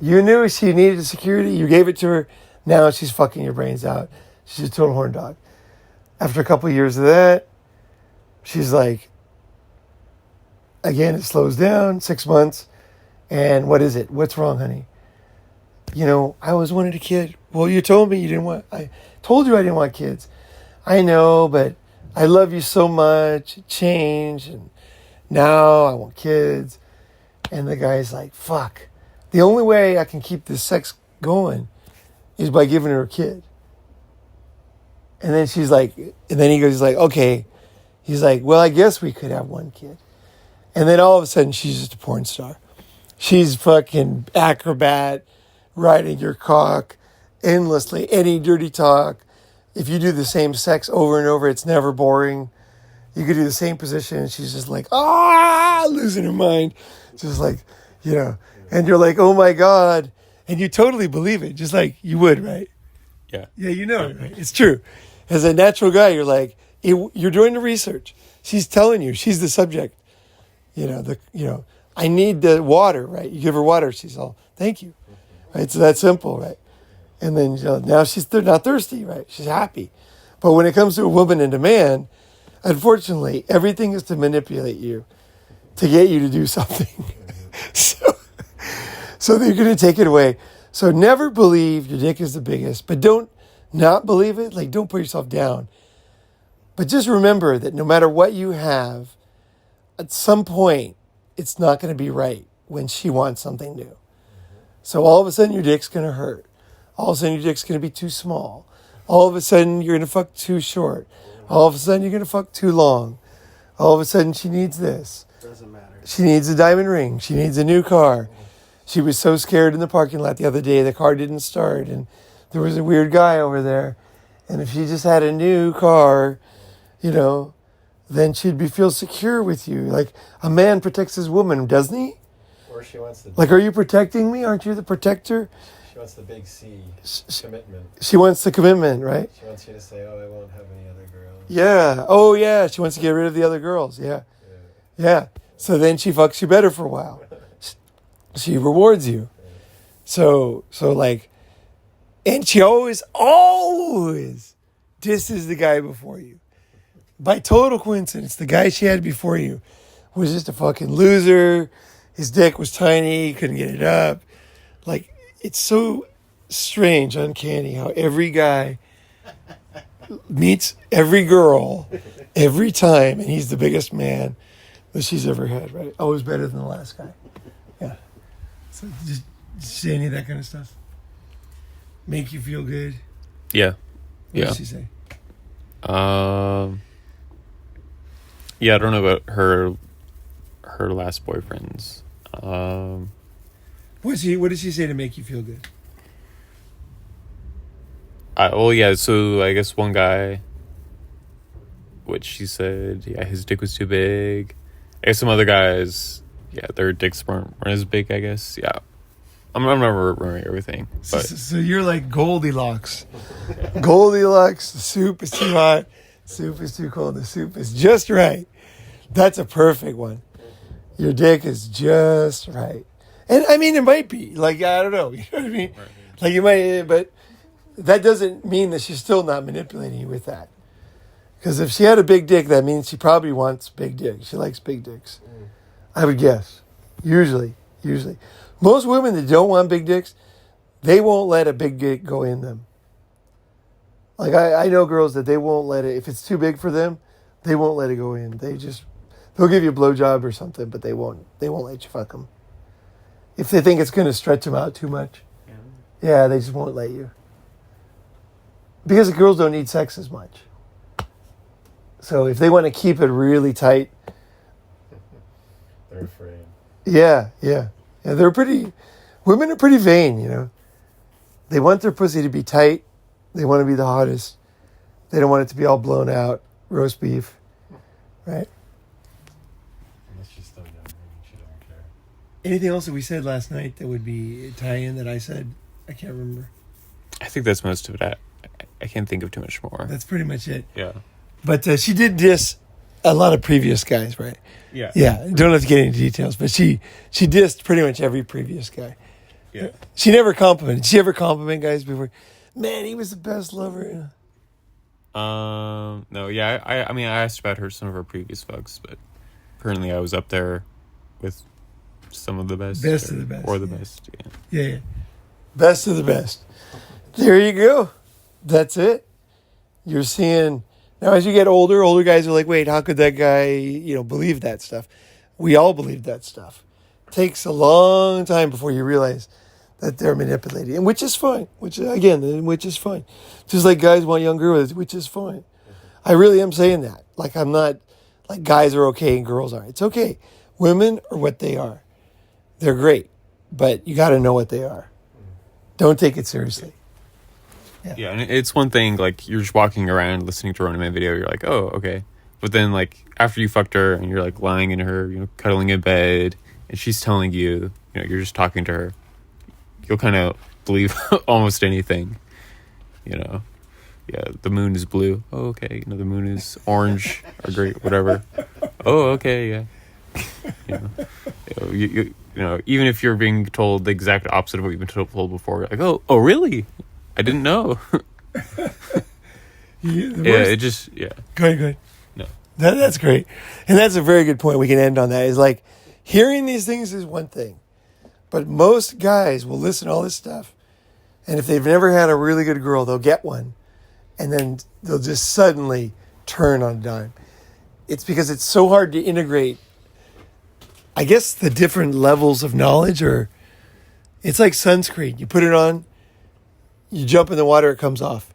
You knew she needed security. You gave it to her. Now she's fucking your brains out. She's a total horn dog. After a couple of years of that, she's like, again, it slows down, 6 months. And what is it? What's wrong, honey? You know, I always wanted a kid. Well, you told me you didn't want, I told you I didn't want kids. I know, but I love you so much. It changed. And now I want kids. And the guy's like, fuck. The only way I can keep this sex going is by giving her a kid. And then she's like, and then he's like, okay. He's like, well, I guess we could have one kid. And then all of a sudden, she's just a porn star. She's fucking acrobat, riding your cock endlessly, any dirty talk. If you do the same sex over and over, it's never boring. You could do the same position, and she's just like, losing her mind. Just like, you know, and you're like, oh my God. And you totally believe it, just like you would, right? Yeah. Yeah, you know it, right? It's true. As a natural guy, you're like, you're doing the research. She's telling you, she's the subject. I need the water, right? You give her water, she's all, thank you. Right? It's that simple, right? And then now she's not thirsty, right? She's happy. But when it comes to a woman and a man, unfortunately, everything is to manipulate you, to get you to do something. So they're going to take it away. So never believe your dick is the biggest, but don't not believe it. Like, don't put yourself down. But just remember that no matter what you have, at some point, it's not going to be right when she wants something new. So all of a sudden, your dick's going to hurt. All of a sudden, your dick's going to be too small. All of a sudden, you're going to fuck too short. All of a sudden, you're going to fuck too long. All of a sudden, she needs this. Doesn't matter. She needs a diamond ring. She needs a new car. She was so scared in the parking lot the other day, the car didn't start, and there was a weird guy over there. And if she just had a new car, then she'd feel secure with you. Like a man protects his woman, doesn't he? Or she wants the Like, are you protecting me? Aren't you the protector? She wants the big C, commitment. She wants the commitment, right? She wants you to say, "Oh, I won't have any other girls." Yeah. Oh, yeah. She wants to get rid of the other girls. Yeah. Yeah. So then she fucks you better for a while. She rewards you. So like, and she always disses the guy before you. By total coincidence, the guy she had before you was just a fucking loser. His dick was tiny. He couldn't get it up. Like, it's so strange, uncanny how every guy meets every girl every time, and he's the biggest man that she's ever had, right? Always better than the last guy. Yeah. So just say any of that kind of stuff. Make you feel good. Yeah. What did she say? Yeah, I don't know about her last boyfriends. What did she say to make you feel good? So I guess one guy, which she said, his dick was too big. I guess some other guys, their dicks weren't as big, I guess. Yeah. I'm not remembering everything. But So you're like Goldilocks. Goldilocks, the soup is too hot, soup is too cold, the soup is just right. That's a perfect one. Your dick is just right. And I mean, it might be. Like, I don't know. You know what I mean? Right. Like, you might, but that doesn't mean that she's still not manipulating you with that. Because if she had a big dick, that means she probably wants big dick. She likes big dicks. I would guess. Usually. Most women that don't want big dicks, they won't let a big dick go in them. Like, I know girls that they won't let it, if it's too big for them, they won't let it go in. They'll give you a blowjob or something, but they won't let you fuck them. If they think it's going to stretch them out too much. Yeah, they just won't let you. Because the girls don't need sex as much. So if they want to keep it really tight, They're afraid. yeah. Women are pretty vain, you know. They want their pussy to be tight. They want to be the hottest. They don't want it to be all blown out, roast beef, right? Unless she's still young, maybe she doesn't care. Anything else that we said last night that would be tie-in that I said? I can't remember. I think that's most of it. I can't think of too much more. That's pretty much it. Yeah. But she did diss a lot of previous guys, right? Yeah. Yeah, don't have to get into details, but she dissed pretty much every previous guy. Yeah. She never complimented. Did she ever compliment guys before? Man, he was the best lover. No, yeah, I mean, I asked about some of her previous fucks, but apparently I was up there with some of the best. Best of the best, Or the yeah. best, yeah. Yeah. Best of the best. There you go. That's it. You're seeing... Now, as you get older guys are like, wait, how could that guy, believe that stuff? We all believe that stuff. It takes a long time before you realize that they're manipulating, and which is fine. Which is fine. Just like guys want young girls, which is fine. I really am saying that. Like, I'm not, like, guys are okay and girls aren't. It's okay. Women are what they are. They're great, but you got to know what they are. Don't take it seriously. Yeah, and it's one thing, like, you're just walking around listening to a Ronin Man video, you're like, oh, okay. But then, like, after you fucked her and you're, like, lying in her, cuddling in bed, and she's telling you, you're just talking to her, you'll kind of believe almost anything, Yeah, the moon is blue. Oh, okay. The moon is orange or great, whatever. Oh, okay, yeah. Even if you're being told the exact opposite of what you've been told before, you're like, oh, really? I didn't know. It just. Go ahead. No. That's great. And that's a very good point. We can end on that. Is like, hearing these things is one thing, but most guys will listen to all this stuff, and if they've never had a really good girl, they'll get one, and then they'll just suddenly turn on a dime. It's because it's so hard to integrate, I guess, the different levels of knowledge, or it's like sunscreen. You put it on, you jump in the water, it comes off.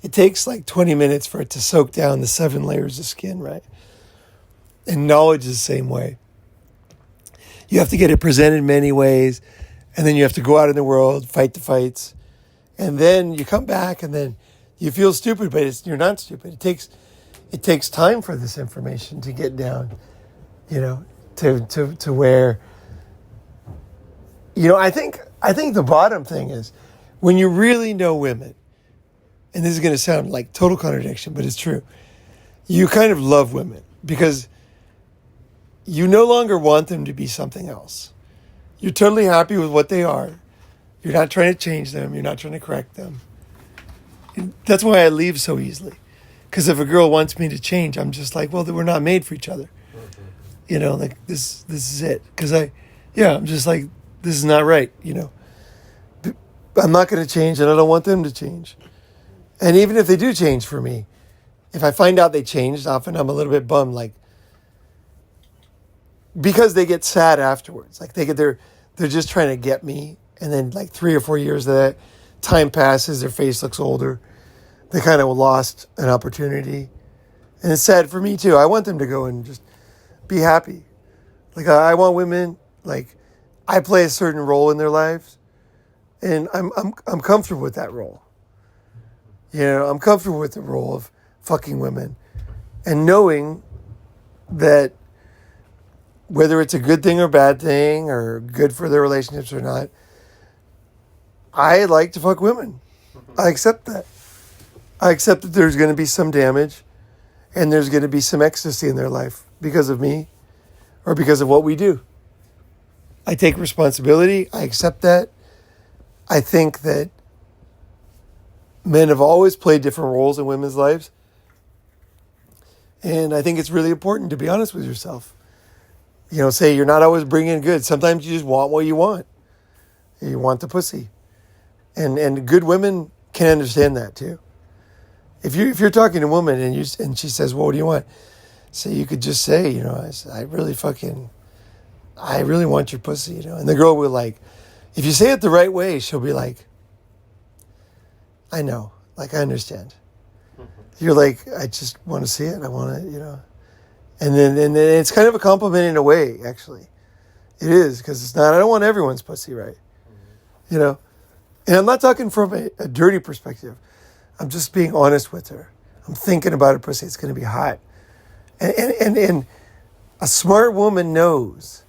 It takes like 20 minutes for it to soak down the 7 layers of skin, right? And knowledge is the same way. You have to get it presented many ways, and then you have to go out in the world, fight the fights, and then you come back, and then you feel stupid, but you're not stupid. It takes time for this information to get down, to where, I think the bottom thing is, when you really know women, and this is going to sound like total contradiction, but it's true, you kind of love women because you no longer want them to be something else. You're totally happy with what they are. You're not trying to change them. You're not trying to correct them. And that's why I leave so easily. Because if a girl wants me to change, I'm just like, well, we're not made for each other. Like this is it. Because I'm just like, this is not right, I'm not going to change, and I don't want them to change. And even if they do change for me, if I find out they changed, often I'm a little bit bummed, like, because they get sad afterwards. Like, they're just trying to get me, and then like 3 or 4 years of that, time passes, their face looks older. They kind of lost an opportunity. And it's sad for me too. I want them to go and just be happy. Like, I want women, like, I play a certain role in their lives, and I'm comfortable with that role. I'm comfortable with the role of fucking women, and knowing that whether it's a good thing or bad thing, or good for their relationships or not, I like to fuck women. I accept that. I accept that there's going to be some damage, and there's going to be some ecstasy in their life because of me, or because of what we do. I take responsibility. I accept that. I think that men have always played different roles in women's lives. And I think it's really important to be honest with yourself. Say you're not always bringing good. Sometimes you just want what you want. You want the pussy. And good women can understand that too. If you're talking to a woman and she says, well, what do you want? So you could just say, I really want your pussy, And the girl will, like, if you say it the right way, she'll be like, I know. Like, I understand. You're like, I just want to see it. I want to, you know. And then it's kind of a compliment in a way, actually. It is, because it's not, I don't want everyone's pussy, right? You know? And I'm not talking from a dirty perspective. I'm just being honest with her. I'm thinking about a pussy. It's going to be hot. And a smart woman knows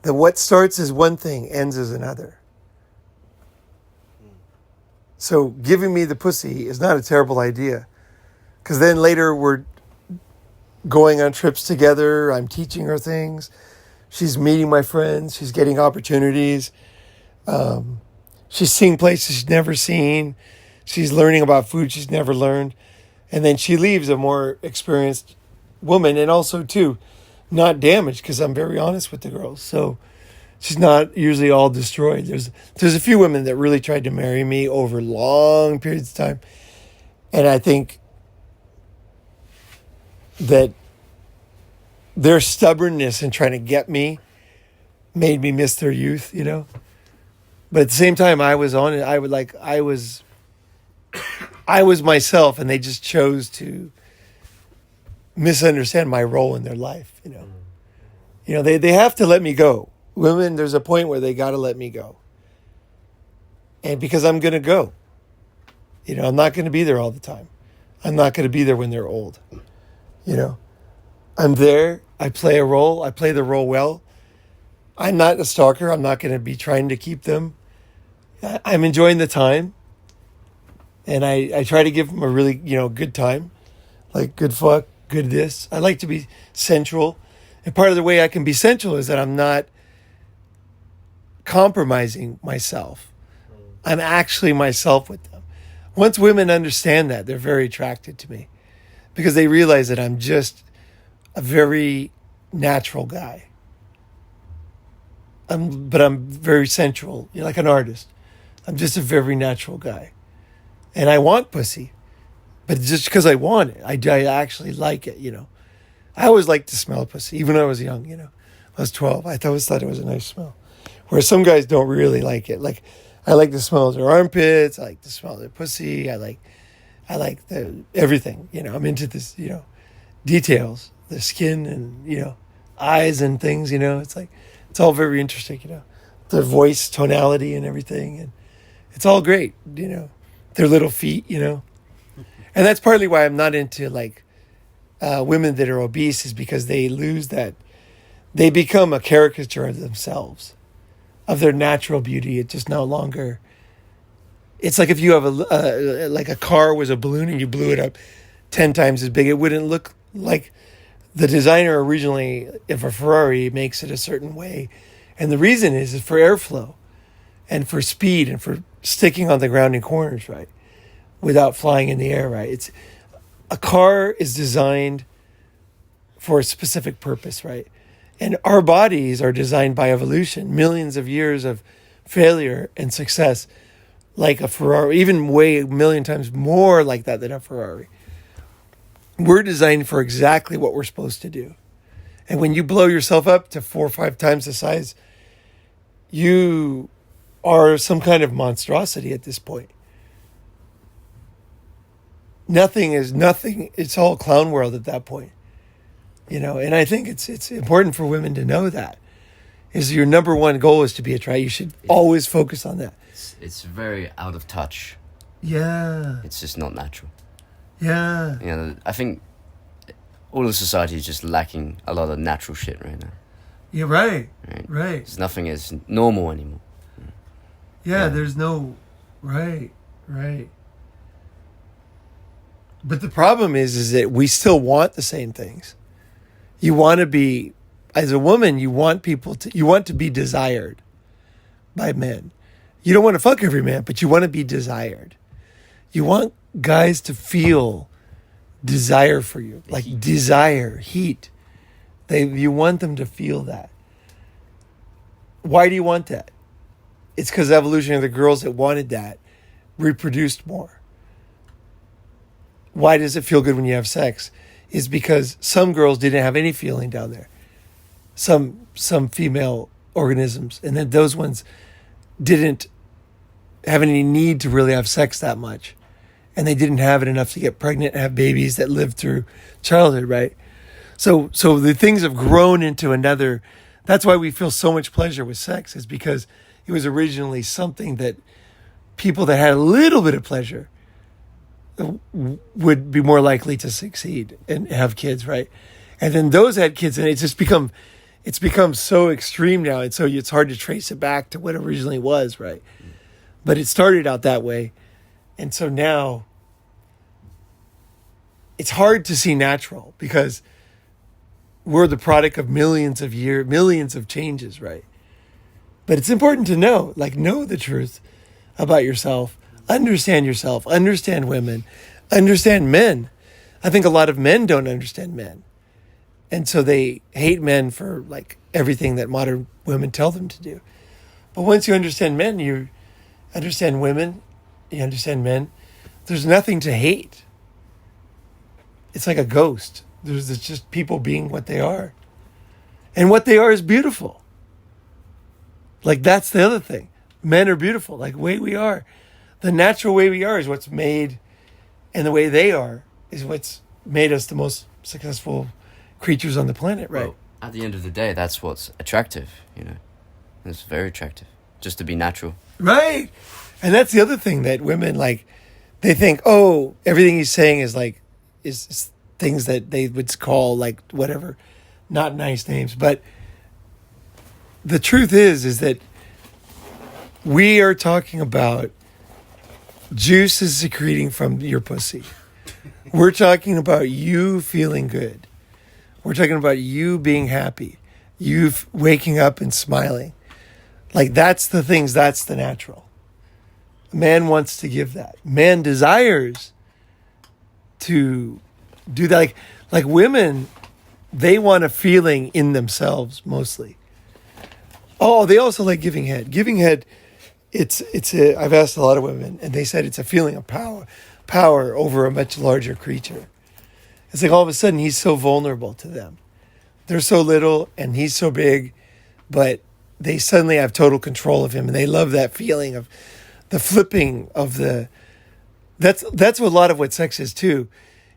that what starts as one thing ends as another. So giving me the pussy is not a terrible idea. Because then later we're going on trips together. I'm teaching her things. She's meeting my friends. She's getting opportunities. She's seeing places she's never seen. She's learning about food she's never learned. And then she leaves a more experienced woman, and also, too, not damaged, because I'm very honest with the girls. So she's not usually all destroyed. There's a few women that really tried to marry me over long periods of time. And I think that their stubbornness in trying to get me made me miss their youth, you know? But at the same time, I was on it. I was myself, and they just chose to misunderstand my role in their life, you know? You know, they have to let me go. Women, there's a point where they got to let me go. And because I'm going to go. You know, I'm not going to be there all the time. I'm not going to be there when they're old. You know, I'm there. I play a role. I play the role well. I'm not a stalker. I'm not going to be trying to keep them. I'm enjoying the time. And I try to give them a really, you know, good time. Like, good fuck, good this. I like to be sensual. And part of the way I can be sensual is that I'm not compromising myself. I'm actually myself with them. Once women understand that, they're very attracted to me. Because they realize that I'm just a very natural guy. But I'm very sensual, you know, like an artist. I'm just a very natural guy. And I want pussy. But just because I want it, I actually like it, you know. I always liked to smell pussy, even when I was young, you know. I was 12. I always thought it was a nice smell. Whereas some guys don't really like it. Like, I like to smell their armpits. I like to smell their pussy. I like everything, you know. I'm into this, you know, details, the skin and, you know, eyes and things, you know. It's like, it's all very interesting, you know. Their voice tonality and everything. And it's all great, you know. Their little feet, you know. And that's partly why I'm not into, like, women that are obese, is because they lose that. They become a caricature of themselves, of their natural beauty. It just no longer. It's like if you have like a car was a balloon and you blew it up 10 times as big, it wouldn't look like the designer originally. If a Ferrari makes it a certain way, and the reason is for airflow, and for speed, and for sticking on the ground in corners, right, without flying in the air, right. It's a car is designed for a specific purpose, right? And our bodies are designed by evolution, millions of years of failure and success, like a Ferrari, even way a million times more like that than a Ferrari. We're designed for exactly what we're supposed to do. And when you blow yourself up to 4 or 5 times the size, you are some kind of monstrosity at this point. Nothing is nothing. It's all clown world at that point. You know, and I think it's important for women to know that. Is your number one goal is to be attractive. You should always focus on that. It's very out of touch. Yeah. It's just not natural. Yeah. You know, I think all of society is just lacking a lot of natural shit right now. You're right. Right. Right. Because nothing is normal anymore. Yeah, there's no... Right. Right. But the problem is that we still want the same things. You want to be, as a woman, you want to be desired by men. You don't want to fuck every man, but you want to be desired. You want guys to feel desire for you, like heat. Desire, heat. You want them to feel that. Why do you want that? It's because evolution of the girls that wanted that reproduced more. Why does it feel good when you have sex? Is because some girls didn't have any feeling down there. Some female organisms. And then those ones didn't have any need to really have sex that much. and they didn't have it enough to get pregnant and have babies that lived through childhood, right? So the things have grown into another. That's why we feel so much pleasure with sex, is because it was originally something that people that had a little bit of pleasure would be more likely to succeed and have kids, right? And then those had kids, and it's become so extreme now, and so it's hard to trace it back to what it originally was, right? But it started out that way, and so now it's hard to see natural because we're the product of millions of changes, right? But it's important to know the truth about yourself, understand women, understand men. I think a lot of men don't understand men. And so they hate men for like everything that modern women tell them to do. But once you understand men, you understand women, you understand men, there's nothing to hate. It's like a ghost. It's just people being what they are. And what they are is beautiful. Like, that's the other thing. Men are beautiful, like the way we are. The natural way we are is what's made, and the way they are is what's made us the most successful creatures on the planet, right? Well, at the end of the day, that's what's attractive, you know. It's very attractive, just to be natural. Right. And that's the other thing that women, like, they think, oh, everything he's saying is like, is things that they would call like whatever, not nice names. But the truth is that we are talking about juices secreting from your pussy. We're talking about you feeling good. We're talking about you being happy, you waking up and smiling. Like, that's the things, that's the natural. Man wants to give that. Man desires to do that. Like women, they want a feeling in themselves mostly. Oh, they also like giving head. Giving head, I've asked a lot of women, and they said it's a feeling of power over a much larger creature. It's like all of a sudden he's so vulnerable to them. They're so little and he's so big, but they suddenly have total control of him, and they love that feeling of the flipping of the. That's what a lot of what sex is too,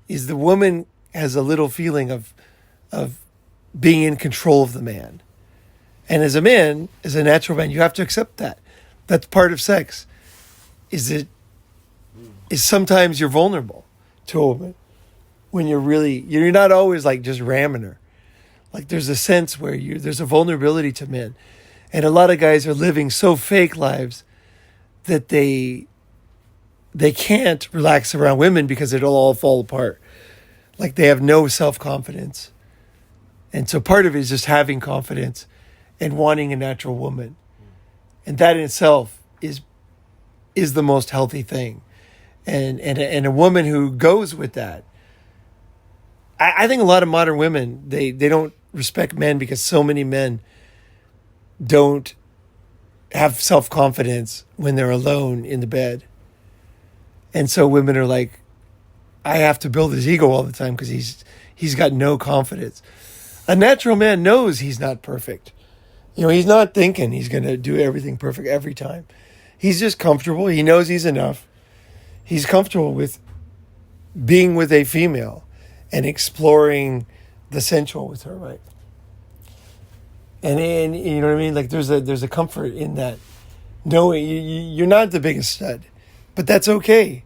is the woman has a little feeling of being in control of the man. And as a man, as a natural man, you have to accept that. That's part of sex. Is sometimes you're vulnerable to a woman when you're not always like just ramming her. Like, there's a sense where there's a vulnerability to men. And a lot of guys are living so fake lives that they can't relax around women because it'll all fall apart. Like, they have no self-confidence. And so part of it is just having confidence and wanting a natural woman. And that in itself is the most healthy thing. And a woman who goes with that. I think a lot of modern women, they don't respect men because so many men don't have self-confidence when they're alone in the bed. And so women are like, I have to build his ego all the time because he's got no confidence. A natural man knows he's not perfect. You know, he's not thinking he's going to do everything perfect every time. He's just comfortable. He knows he's enough. He's comfortable with being with a female and exploring the sensual with her, right? And you know what I mean? Like, there's a comfort in that. Knowing you're not the biggest stud, but that's okay.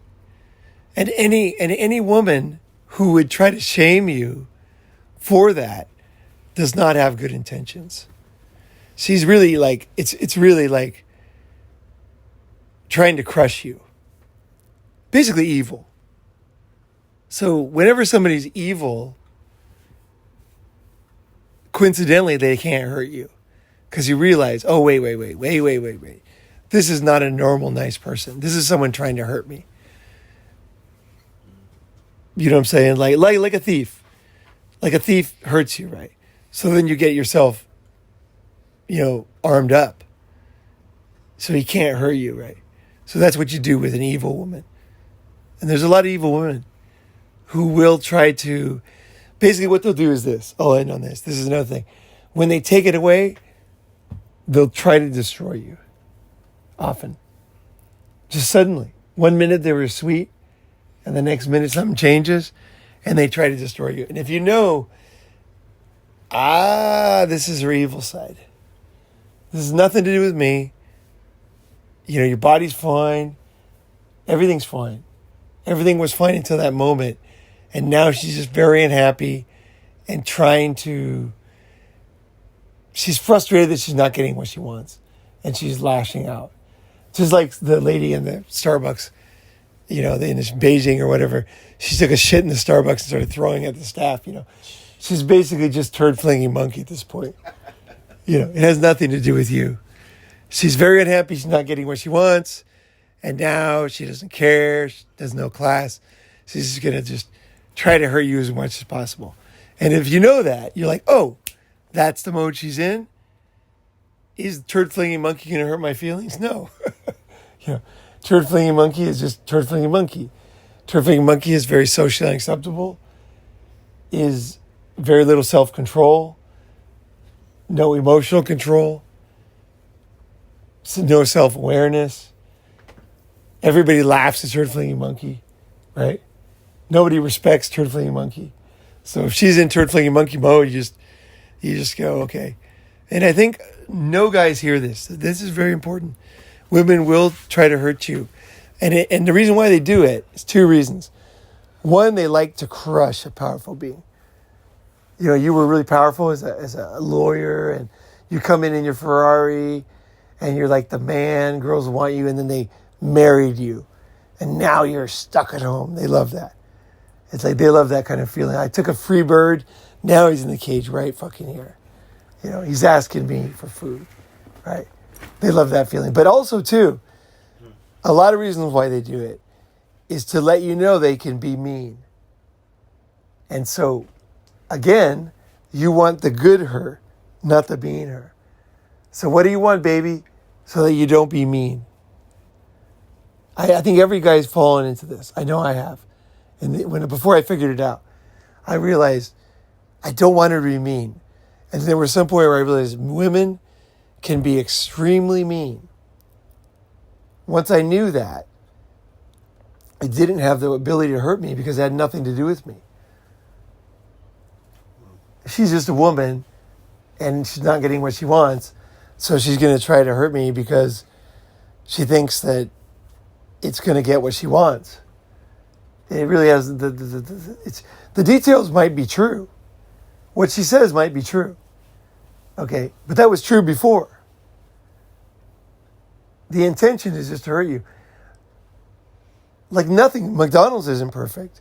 And any woman who would try to shame you for that does not have good intentions. She's really like, it's really like trying to crush you. Basically evil. So whenever somebody's evil, coincidentally, they can't hurt you. Because you realize, oh, wait. This is not a normal, nice person. This is someone trying to hurt me. You know what I'm saying? Like a thief. Like a thief hurts you, right? So then you get yourself, armed up. So he can't hurt you, right? So that's what you do with an evil woman. And there's a lot of evil women who will try to, basically what they'll do is this. I'll end on this. This is another thing. When they take it away, they'll try to destroy you. Often. Just suddenly. 1 minute they were sweet, and the next minute something changes, and they try to destroy you. And if you know, this is her evil side. This has nothing to do with me. You know, your body's fine. Everything's fine. Everything was fine until that moment. And now she's just very unhappy and she's frustrated that she's not getting what she wants. And she's lashing out. Just like the lady in the Starbucks, you know, in this Beijing or whatever. She took a shit in the Starbucks and started throwing at the staff, you know. She's basically just turd-flinging monkey at this point. You know, it has nothing to do with you. She's very unhappy she's not getting what she wants. And now she doesn't care. She does no class. She's just going to just try to hurt you as much as possible. And if you know that, you're like, oh, that's the mode she's in? Is turd-flinging monkey going to hurt my feelings? No. You know, turd-flinging monkey is just turd-flinging monkey. Turd-flinging monkey is very socially unacceptable, is very little self-control, no emotional control, no self-awareness. Everybody laughs at turd-flinging monkey, right? Nobody respects turd-flinging monkey. So if she's in turd-flinging monkey mode, you just go, okay. And I think no guys hear this. This is very important. Women will try to hurt you. And the reason why they do it is two reasons. One, they like to crush a powerful being. You know, you were really powerful as a lawyer, and you come in your Ferrari, and you're like the man, girls want you, and then they married you. And now you're stuck at home. They love that. It's like they love that kind of feeling. I took a free bird. Now he's in the cage right fucking here. You know, he's asking me for food, right? They love that feeling. But also, too, a lot of reasons why they do it is to let you know they can be mean. And so, again, you want the good her, not the mean her. So what do you want, baby? So that you don't be mean. I think every guy's fallen into this. I know I have. And before I figured it out, I realized I don't want her to be mean. And there was some point where I realized women can be extremely mean. Once I knew that, it didn't have the ability to hurt me because it had nothing to do with me. She's just a woman and she's not getting what she wants. So she's going to try to hurt me because she thinks that it's going to get what she wants. It really has the details might be true. What she says might be true. Okay, but that was true before. The intention is just to hurt you. Like nothing, McDonald's isn't perfect.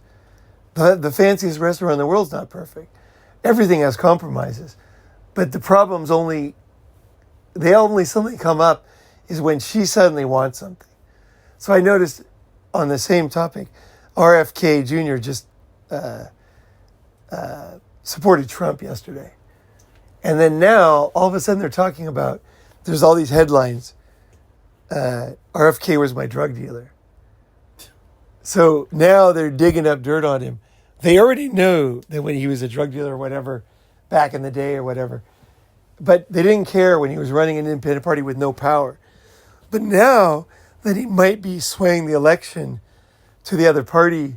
The fanciest restaurant in the world is not perfect. Everything has compromises. But the problems only suddenly come up is when she suddenly wants something. So I noticed on the same topic, RFK Jr. just supported Trump yesterday. And then now, all of a sudden they're talking about, there's all these headlines. RFK was my drug dealer. So now they're digging up dirt on him. They already know that when he was a drug dealer or whatever, back in the day or whatever. But they didn't care when he was running an independent party with no power. But now that he might be swaying the election to the other party,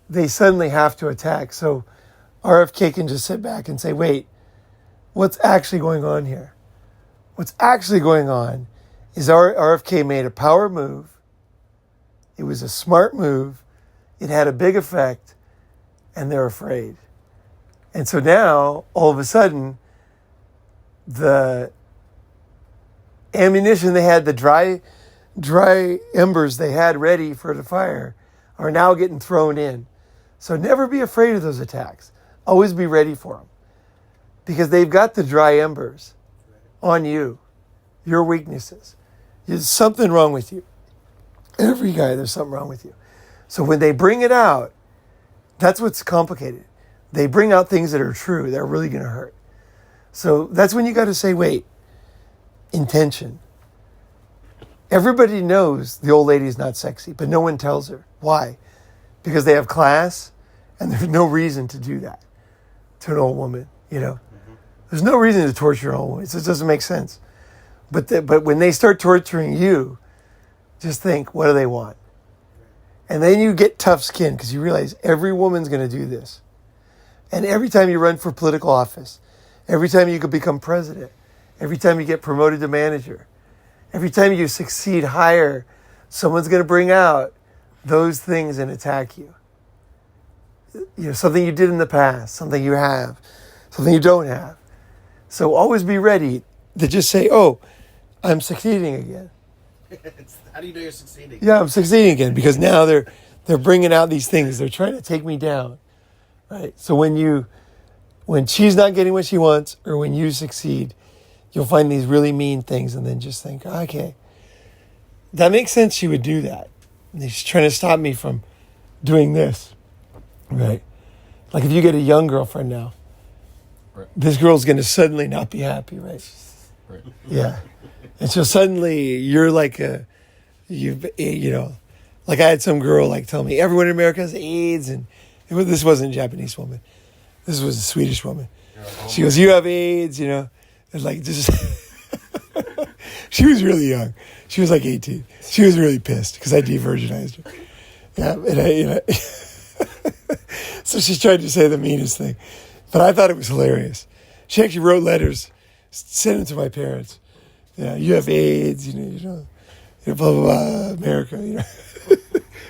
they suddenly have to attack. So RFK can just sit back and say, wait, what's actually going on here? What's actually going on is RFK made a power move. It was a smart move. It had a big effect, and they're afraid. And so now, all of a sudden, the ammunition they had, the dry embers they had ready for the fire, are now getting thrown in. So never be afraid of those attacks. Always be ready for them. Because they've got the dry embers on you, your weaknesses. There's something wrong with you. Every guy, there's something wrong with you. So when they bring it out, that's what's complicated. They bring out things that are true, that are really going to hurt. So that's when you got to say, wait, intention. Everybody knows the old lady's not sexy, but no one tells her. Why? Because they have class, and there's no reason to do that to an old woman, you know. There's no reason to torture an old woman. It just doesn't make sense. But when they start torturing you, just think, what do they want? And then you get tough skin because you realize every woman's going to do this. And every time you run for political office, every time you could become president, every time you get promoted to manager, every time you succeed higher, someone's going to bring out those things and attack you. You know, something you did in the past, something you have, something you don't have. So always be ready to just say, oh, I'm succeeding again. How do you know you're succeeding? Yeah, I'm succeeding again because now they're bringing out these things. They're trying to take me down, right? So when she's not getting what she wants or when you succeed, you'll find these really mean things and then just think, okay, that makes sense. She would do that. She's trying to stop me from doing this, right? Like if you get a young girlfriend now, Right. this girl's going to suddenly not be happy, right? Right. Yeah. And so suddenly you're like you know, like I had some girl like tell me everyone in America has AIDS, and this wasn't a Japanese woman. This was a Swedish woman. She goes, you have AIDS, you know, and like just, she was really young. She was like 18. She was really pissed because I de-virginized her. Yeah. And you know, so she tried to say the meanest thing, but I thought it was hilarious. She actually wrote letters, sent them to my parents. Yeah, you have AIDS, you know, blah, blah, blah, America, you know.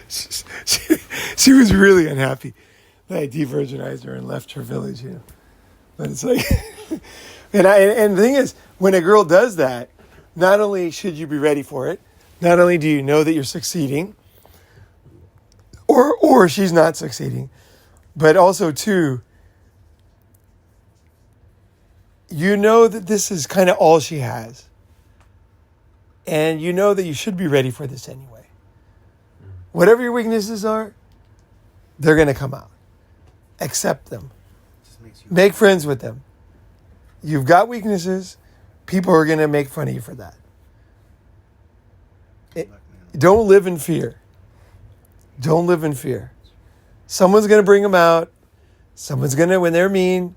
she was really unhappy that I de-virginized her and left her village, you know. But it's like, and the thing is, when a girl does that, not only should you be ready for it, not only do you know that you're succeeding, or she's not succeeding, but also too, you know that this is kind of all she has. And you know that you should be ready for this anyway. Whatever your weaknesses are, they're going to come out. Accept them. Just makes you Make friends with them. You've got weaknesses. People are going to make fun of you for that. Don't live in fear. Don't live in fear. Someone's going to bring them out. Someone's going to, when they're mean,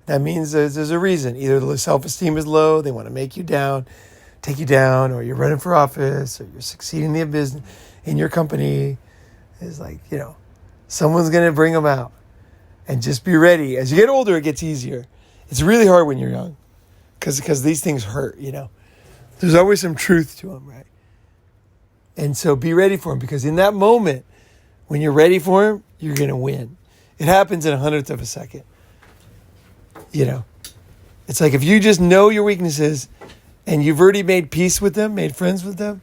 that means there's a reason. Either the self-esteem is low, they want to make you down, take you down, or you're running for office, or you're succeeding in the business, in your company. It's like, you know, someone's going to bring them out. And just be ready. As you get older, it gets easier. It's really hard when you're young because these things hurt, you know. There's always some truth to them, right? And so be ready for them because in that moment, when you're ready for them, you're going to win. It happens in a hundredth of a second. You know, it's like if you just know your weaknesses and you've already made peace with them, made friends with them,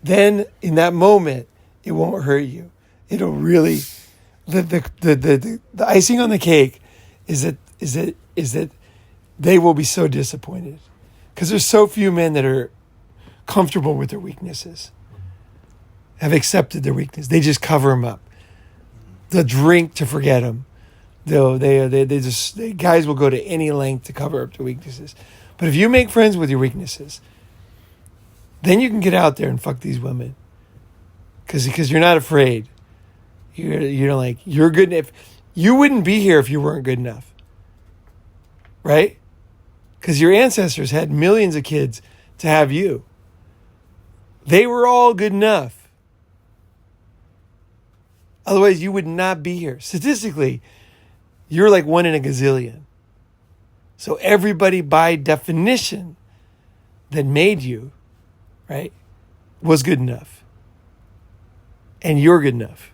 then in that moment, it won't hurt you. It'll really, the icing on the cake is that they will be so disappointed because there's so few men that are comfortable with their weaknesses, have accepted their weakness. They just cover them up. They'll drink to forget them. Guys will go to any length to cover up their weaknesses. But if you make friends with your weaknesses, then you can get out there and fuck these women. Because you're not afraid. You're good enough. You wouldn't be here if you weren't good enough. Right? Because your ancestors had millions of kids to have you. They were all good enough. Otherwise, you would not be here. Statistically, you're like 1 in a gazillion. So everybody by definition that made you, right, was good enough. And you're good enough.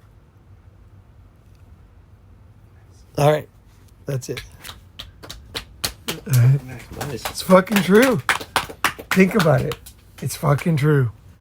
All right. That's it. Nice. It's fucking true. Think about it. It's fucking true.